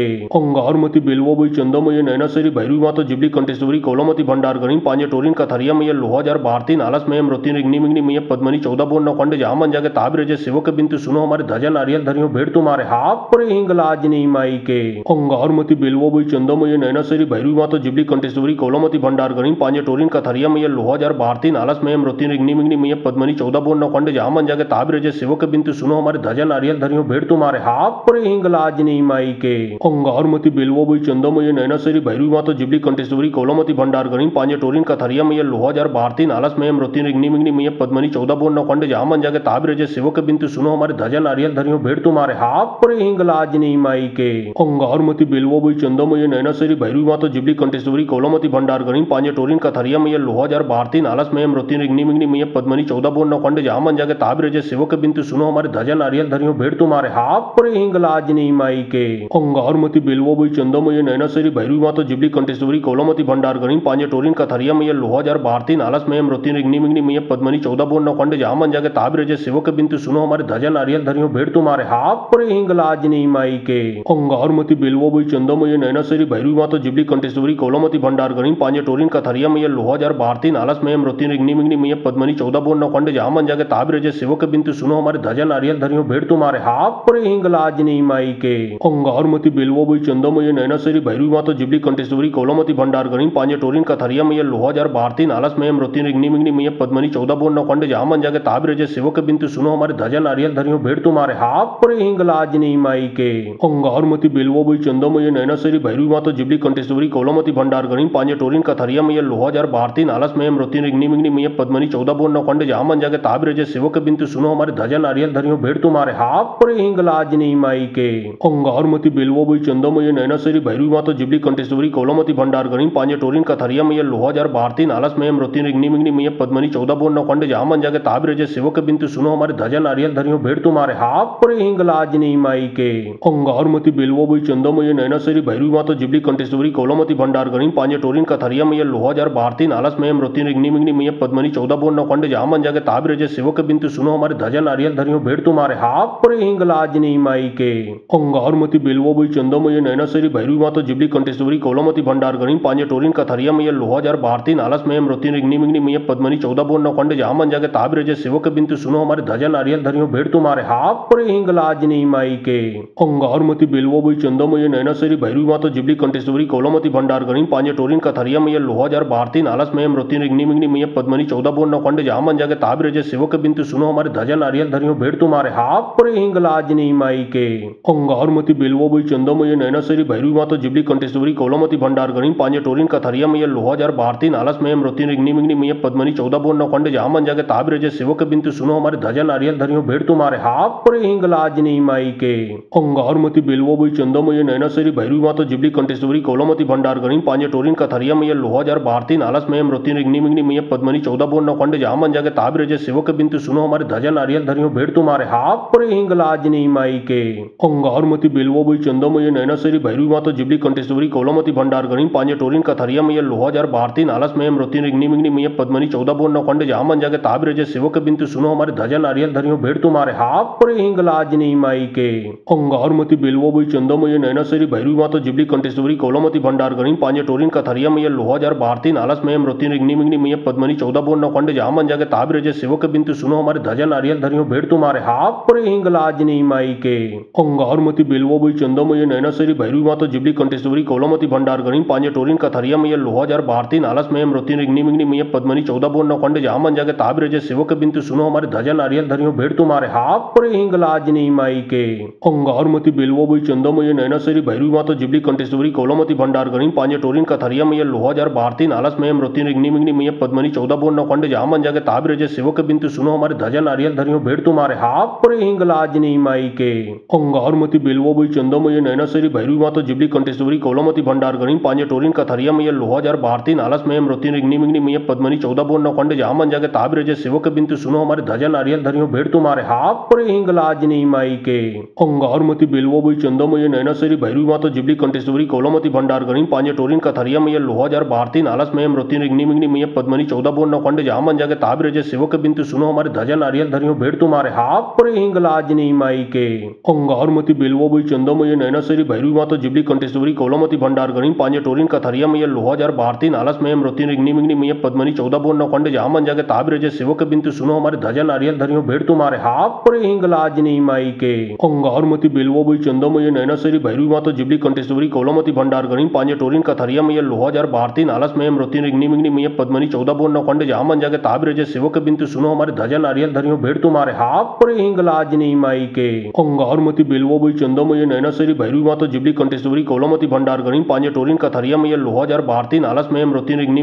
अंगारमती बेलवा बई चंदा मैया नैना सरी भैरवी मातो जिबली कंठेश्वरी कौलमती भंडार गणिम पांजे टोरिन कथरिया मैया लोहाजार भारती नालस मयम रोती रिग्नि मिग्नि मैया पद्मनी 14 बोन नौखंड जामन जाके ताबिर जय सेवक बिंतु सुनो हमारे धजा नारियल धरियो भेड़ तुम्हारे हाथ पर हिंग लाजनी माई के अंगारमती बेलवा बई चंदा मैया नैना सरी भैरवी मातो जिबली कंठेश्वरी कौलमती भंडार गणिम पांजे टोरिन कथरिया मैया लोहाजार भारती नालस मयम रोती रिग्नि मिग्नि मैया पद्मनी 14 बोन नौखंड जामन जाके ताबिर जय सेवक बिंतु सुनो हमारे धजा नारियल धरियो भेड़ तुम्हारे हाथ पर हिंग लाजनी माई के अंगारमती बेलवा बई चंदा मैया नैना सरी भैरवी मातो जिबली कंठेश्वरी कौलमती भंडार गणिम पांजे टोरिन कथरिया मैया लोहाजार भारती नालस मयम रोती रिग्नि मिग्नि मैया पद्मनी 14 बोन नौखंड जामन जाके ताबिर जय सेवक बिंतु सुनो हमारे धजा नारियल धरियो भेड़ तुम्हारे हाथ पर हिंग लाजनी माई के अंगारमती बेलवा बई चंदा मैया नैना सरी भैरवी मातो जिबली कंठेश्वरी कौलमती भंडार गणिम पांजे टोरिन कथरिया मैया लोहा जार भारती नालस में मृत्यु रिग्नि मिग्नि मैया पद्मनी 14 बोन नौखंड जहाँ मन जाके ताबिर जय सेवक बिंतु सुनो हमारे ध्वजा नारियल धरियो भेड़ तुम्हारे हाथ पर हिंगलाजनी माई के अंगारमती बेलवो बई चंदो मैया नैना सरी भैरवी माता जिबली कंटेश्वरी कोलामती भंडार गणी पांजे टोरिन कथरिया मैया लोहा जार भारती नालस में मृत्यु रिग्नि मिग्नि मैया पद्मनी 14 बोन नौखंड जहाँ मन जाके ताबिर जय सेवक बिंतु सुनो हमारे ध्वजा नारियल धरियो भेड़ तुम्हारे हाथ पर हिंगलाजनी माई के अंगारमती बेलवो बई चंदो मैया नैना सरी भैरवी माता जिबली कंटेश्वरी कोलामती भंडार गणी पांजे टोरिन कथरिया मैया लोहा जार भारती नालस में मृत्यु रिग्नि मिग्नि मैया पद्मनी 14 बोन नौखंड जहाँ मन जाके ताबिर जय सेवक बिंतु सुनो हमारे ध्वजा नारियल धरियो भेड़ तुम्हारे हाथ पर हिंगलाजनी माई के अंगारमती बेलवो बई चंदो मैया नैना सरी भैरवी माता जिबली कंटेश्वरी कोलामती भंडार गणी पांजे टोरिन कथरिया मैया लोहा जार भारती नालस में मृत्यु रिग्नि मिग्नि मैया पद्मनी 14 बोन नौखंड जहाँ मन जाके ताबिर जय सेवक बिंतु सुनो हमारे ध्वजा नारियल धरियो भेड़ तुम्हारे हाथ पर हिंगलाजनी माई के अंगारमती बेलवो बई चंदो मैया नैना सरी भैरवी माता जिबली कंटेश्वरी कोलामती भंडार गणी पांजे टोरिन कथरिया मैया लोहा जार भारती नालस में मृत्यु रिग्नि मिग्नि मैया पद्मनी 14 बोन नौखंड जहाँ मन जाके ताबिर जय सेवक बिंतु सुनो हमारे ध्वजा नारियल धरियो भेड़ तुम्हारे हाथ पर हिंगलाजनी माई के अंगारमती बेलवो बई चंदो मैया नैना सरी भैरवी माता जिबली कंटेश्वरी कोलामती भंडार गणी पांजे टोरिन कथरिया मैया लोहा जार भारती नालस में मृत्यु रिग्नि मिग्नि मैया पद्मनी 14 बोन नौखंड जहाँ मन जाके ताबिर जय सेवक बिंतु सुनो हमारे ध्वजा नारियल धरियो भेड़ तुम्हारे हाथ पर हिंगलाजनी माई के अंगारमती बेलवो बई चंदो मैया नैना सरी भैरवी माता जिबली कंटेश्वरी कोलामती भंडार गणी पांजे टोरिन कथरिया मैया लोहा जार भारती नालस में मृत्यु रिग्नि मिग्नि मैया पद्मनी 14 बोन नौखंड जहाँ मन जाके ताबिर जय सेवक बिंतु सुनो हमारे ध्वजा नारियल धरियो भेड़ तुम्हारे हाथ पर हिंगलाजनी माई के अंगारमती बेलवो बई चंदो मैया नैना सरी भैरवी माता जिबली कंटेश्वरी कोलामती भंडार गणी पांजे टोरिन कथरिया मैया लोहा जार भारती नालस में मृत्यु रिग्नि मिग्नि मैया पद्मनी 14 बोन नौखंड जहाँ मन जाके ताबिर जय सेवक बिंतु सुनो हमारे ध्वजा नारियल धरियो भेड़ तुम्हारे हाथ पर हिंगलाजनी माई के अंगारमती बेलवो बई चंदो मैया नैना सरी भैरवी माता जिबली कंटेश्वरी कोलामती भंडार गणी पांजे टोरिन कथरिया मैया लोहा जार भारती नालस में मृत्यु रिग्नि मिग्नि मैया पद्मनी 14 बोन नौखंड जहाँ मन जाके ताबिर जय सेवक बिंतु सुनो हमारे ध्वजा नारियल धरियो भेड़ तुम्हारे हाथ पर हिंगलाजनी माई के अंगारमती बेलवो बई चंदो मैया नैना सरी भैरवी माता जिबली कंटेश्वरी कोलामती भंडार गणी पांजे टोरिन कथरिया मैया लोहा जार भारती नालस में मृत्यु रिग्नि मिग्नि मैया पद्मनी 14 बोन नौखंड जहाँ मन जाके ताबिर जय सेवक बिंतु सुनो हमारे ध्वजा नारियल धरियो भेड़ तुम्हारे हाथ पर हिंगलाजनी माई के अंगारमती बेलवो बई चंदो मैया नैना सरी भैरवी माता जिबली कंटेश्वरी कोलामती भंडार गणी पांजे टोरिन कथरिया मैया लोहा जार भारती नालस में मृत्यु रिग्नि मिग्नि मैया पद्मनी 14 बोन नौखंड जहाँ मन जाके ताबिर जय सेवक बिंतु सुनो हमारे ध्वजा नारियल धरियो भेड़ तुम्हारे हाथ पर हिंगलाजनी माई के अंगारमती बेलवो बई चंदो मैया नैना सरी भैरवी माता जिबली कंटेश्वरी कोलामती भंडार गणी पांजे टोरिन कथरिया मैया लोहा जार भारती नालस में मृत्यु रिग्नि मिग्नि मैया पद्मनी 14 बोन नौखंड जहाँ मन जाके ताबिर जय सेवक बिंतु सुनो हमारे ध्वजा नारियल धरियो भेड़ तुम्हारे हाथ पर हिंगलाजनी माई के अंगारमती बेलवो बई चंदो मैया नैना सरी भैरवी माता जिबली कंटेश्वरी कोलामती भंडार गणी पांजे टोरिन कथरिया मैया लोहा जार भारती नालस में मृत्यु रिग्नि मिग्नि मैया पद्मनी 14 बोन नौखंड जहाँ मन जाके ताबिर जय सेवक बिंतु सुनो हमारे ध्वजा नारियल धरियो भेड़ तुम्हारे हाथ पर हिंगलाजनी माई के अंगारमती बेलवो बई चंदो मैया नैना सरी भैरवी माता जिबली कंटेश्वरी कोलामती भंडार गणी पांजे टोरिन कथरिया मैया लोहा जार भारती नालस में मृत्यु रिग्नि मिग्नि मैया पद्मनी 14 बोन नौखंड जहाँ मन जाके ताबिर जय सेवक बिंतु सुनो हमारे ध्वजा नारियल धरियो भेड़ तुम्हारे हाथ पर हिंगलाजनी माई के अंगारमती बेलवो बई चंदो मैया नैना सरी भैरवी माता जिबली कंटेश्वरी कोलामती भंडार गणी पांजे टोरिन कथरिया मैया लोहा जार भारती नालस में मृत्यु रिग्नि मिग्नि मैया पद्मनी 14 बोन नौखंड जहाँ मन जाके ताबिर जय सेवक बिंतु सुनो हमारे ध्वजा नारियल धरियो भेड़ तुम्हारे हाथ पर हिंगलाजनी माई के अंगारमती बेलवो बई चंदो मैया नैना सरी भैरवी माता जिबली कंटेश्वरी कोलामती भंडार गणी पांजे टोरिन कथरिया मैया लोहा जार भारती नालस में मृत्यु रिग्नि मिग्नि मैया पद्मनी 14 बोन नौखंड जहाँ मन जाके ताबिर जय सेवक बिंतु सुनो हमारे ध्वजा नारियल धरियो भेड़ तुम्हारे हाथ पर हिंगलाजनी माई के अंगारमती बेलवो बई चंदो मैया नैना सरी भैरवी माता जिबली कंटेश्वरी कोलामती भंडार गणी पांजे टोरिन कथरिया मैया लोहा जार भारती नालस में मृत्यु रिग्नि मिग्नि मैया पद्मनी 14 बोन नौखंड जहाँ मन जाके ताबिर जय सेवक बिंतु सुनो हमारे ध्वजा नारियल धरियो भेड़ तुम्हारे हाथ पर हिंगलाजनी माई के अंगारमती बेलवो बई चंदो मैया नैना सरी भैरवी माता जिबली कंटेश्वरी कोलामती भंडार गणी पांजे टोरिन कथरिया मैया लोहा जार भारती नालस में मृत्यु रिग्नि मिग्नि मैया पद्मनी 14 बोन नौखंड जहाँ मन जाके ताबिर जय सेवक बिंतु सुनो हमारे ध्वजा नारियल धरियो भेड़ तुम्हारे हाथ पर हिंगलाजनी माई के अंगारमती बेलवो बई चंदो मैया नैना सरी भैरवी माता जिबली कंटेश्वरी कोलामती भंडार गणी पांजे टोरिन कथरिया मैया लोहा जार भारती नालस में मृत्यु रिग्नि मिग्नि मैया पद्मनी 14 बोन नौखंड जहाँ मन जाके ताबिर जय सेवक बिंतु सुनो हमारे ध्वजा नारियल धरियो भेड़ तुम्हारे हाथ पर हिंगलाजनी माई के अंगारमती बेलवो बई चंदो मैया नैना सरी भैरवी माता जिबली कंटेश्वरी कोलामती भंडार गणी पांजे टोरिन कथरिया मैया लोहा जार भारती नालस में मृत्यु रिग्नि